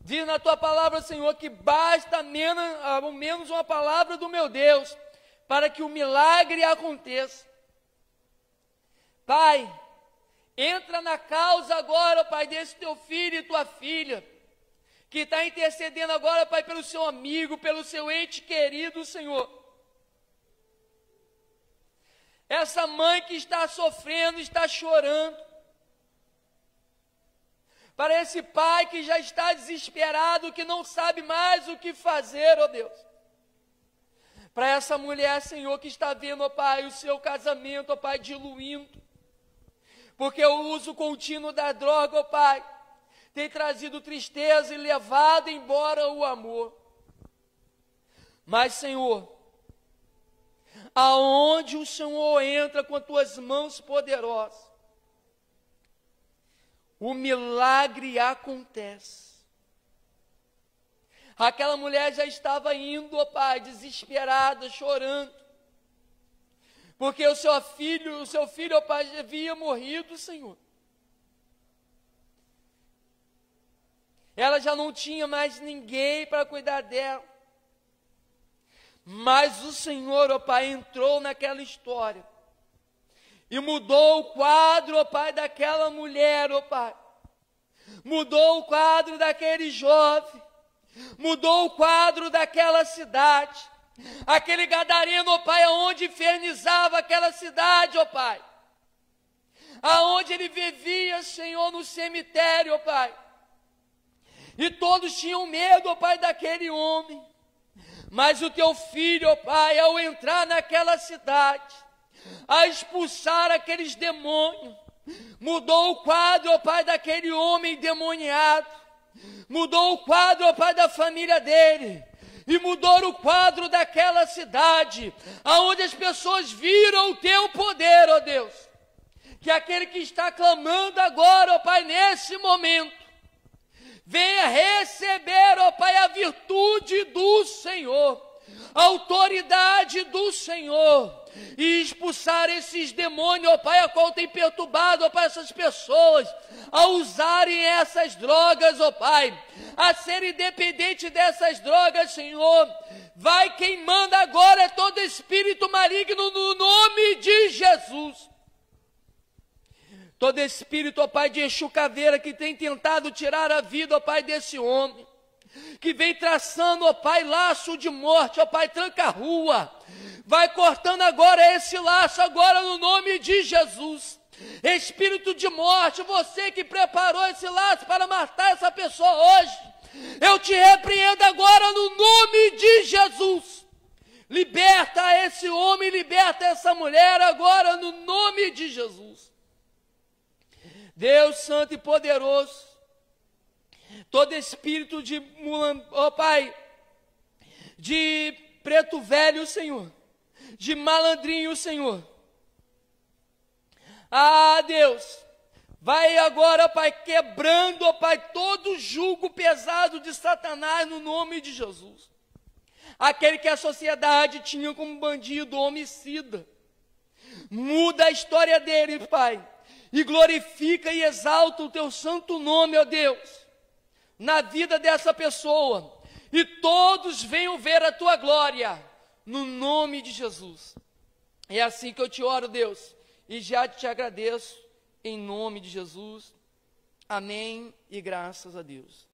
S1: Diz na tua palavra, Senhor, que basta ao menos uma palavra do meu Deus, para que o milagre aconteça. Pai, entra na causa agora, Pai, desse teu filho e tua filha, que está intercedendo agora, Pai, pelo seu amigo, pelo seu ente querido, Senhor. Essa mãe que está sofrendo, está chorando. Para esse pai que já está desesperado, que não sabe mais o que fazer, ó Deus. Para essa mulher, Senhor, que está vendo, ó Pai, o seu casamento, ó Pai, diluindo. Porque o uso contínuo da droga, ó Pai, tem trazido tristeza e levado embora o amor. Mas, Senhor, aonde o Senhor entra com as tuas mãos poderosas, o milagre acontece. Aquela mulher já estava indo, ó Pai, desesperada, chorando, porque o seu filho, ó Pai, havia morrido, Senhor. Ela já não tinha mais ninguém para cuidar dela. Mas o Senhor, ó Pai, entrou naquela história e mudou o quadro, ó Pai, daquela mulher, ó Pai. Mudou o quadro daquele jovem. Mudou o quadro daquela cidade. Aquele gadareno, ó Pai, aonde infernizava aquela cidade, ó Pai. Aonde ele vivia, Senhor, no cemitério, ó Pai. E todos tinham medo, ó Pai, daquele homem. Mas o teu filho, ó Pai, ao entrar naquela cidade, a expulsar aqueles demônios, mudou o quadro, ó Pai, daquele homem endemoniado, mudou o quadro, ó Pai, da família dele, e mudou o quadro daquela cidade, aonde as pessoas viram o teu poder, ó Deus, que aquele que está clamando agora, ó Pai, nesse momento, venha receber, ó Pai, a virtude do Senhor, a autoridade do Senhor, e expulsar esses demônios, ó Pai, a qual tem perturbado, ó Pai, essas pessoas, a usarem essas drogas, ó Pai, a serem dependentes dessas drogas, Senhor. Vai quem manda agora é todo espírito maligno no nome de Jesus. Todo espírito, ó Pai, de Exu Caveira que tem tentado tirar a vida, ó Pai, desse homem, que vem traçando, ó Pai, laço de morte, ó Pai, tranca-rua, vai cortando agora esse laço, agora no nome de Jesus. Espírito de morte, você que preparou esse laço para matar essa pessoa hoje, eu te repreendo agora no nome de Jesus. Liberta esse homem, liberta essa mulher agora no nome de Jesus. Deus Santo e Poderoso, todo espírito de, ó Pai, de preto velho, Senhor, de malandrinho, Senhor. Ah, Deus, vai agora, Pai, quebrando, ó Pai, todo jugo pesado de Satanás no nome de Jesus. Aquele que a sociedade tinha como bandido, homicida. Muda a história dele, Pai, e glorifica e exalta o teu santo nome, ó Deus, na vida dessa pessoa, e todos venham ver a tua glória, no nome de Jesus. É assim que eu te oro, Deus, e já te agradeço, em nome de Jesus. Amém e graças a Deus.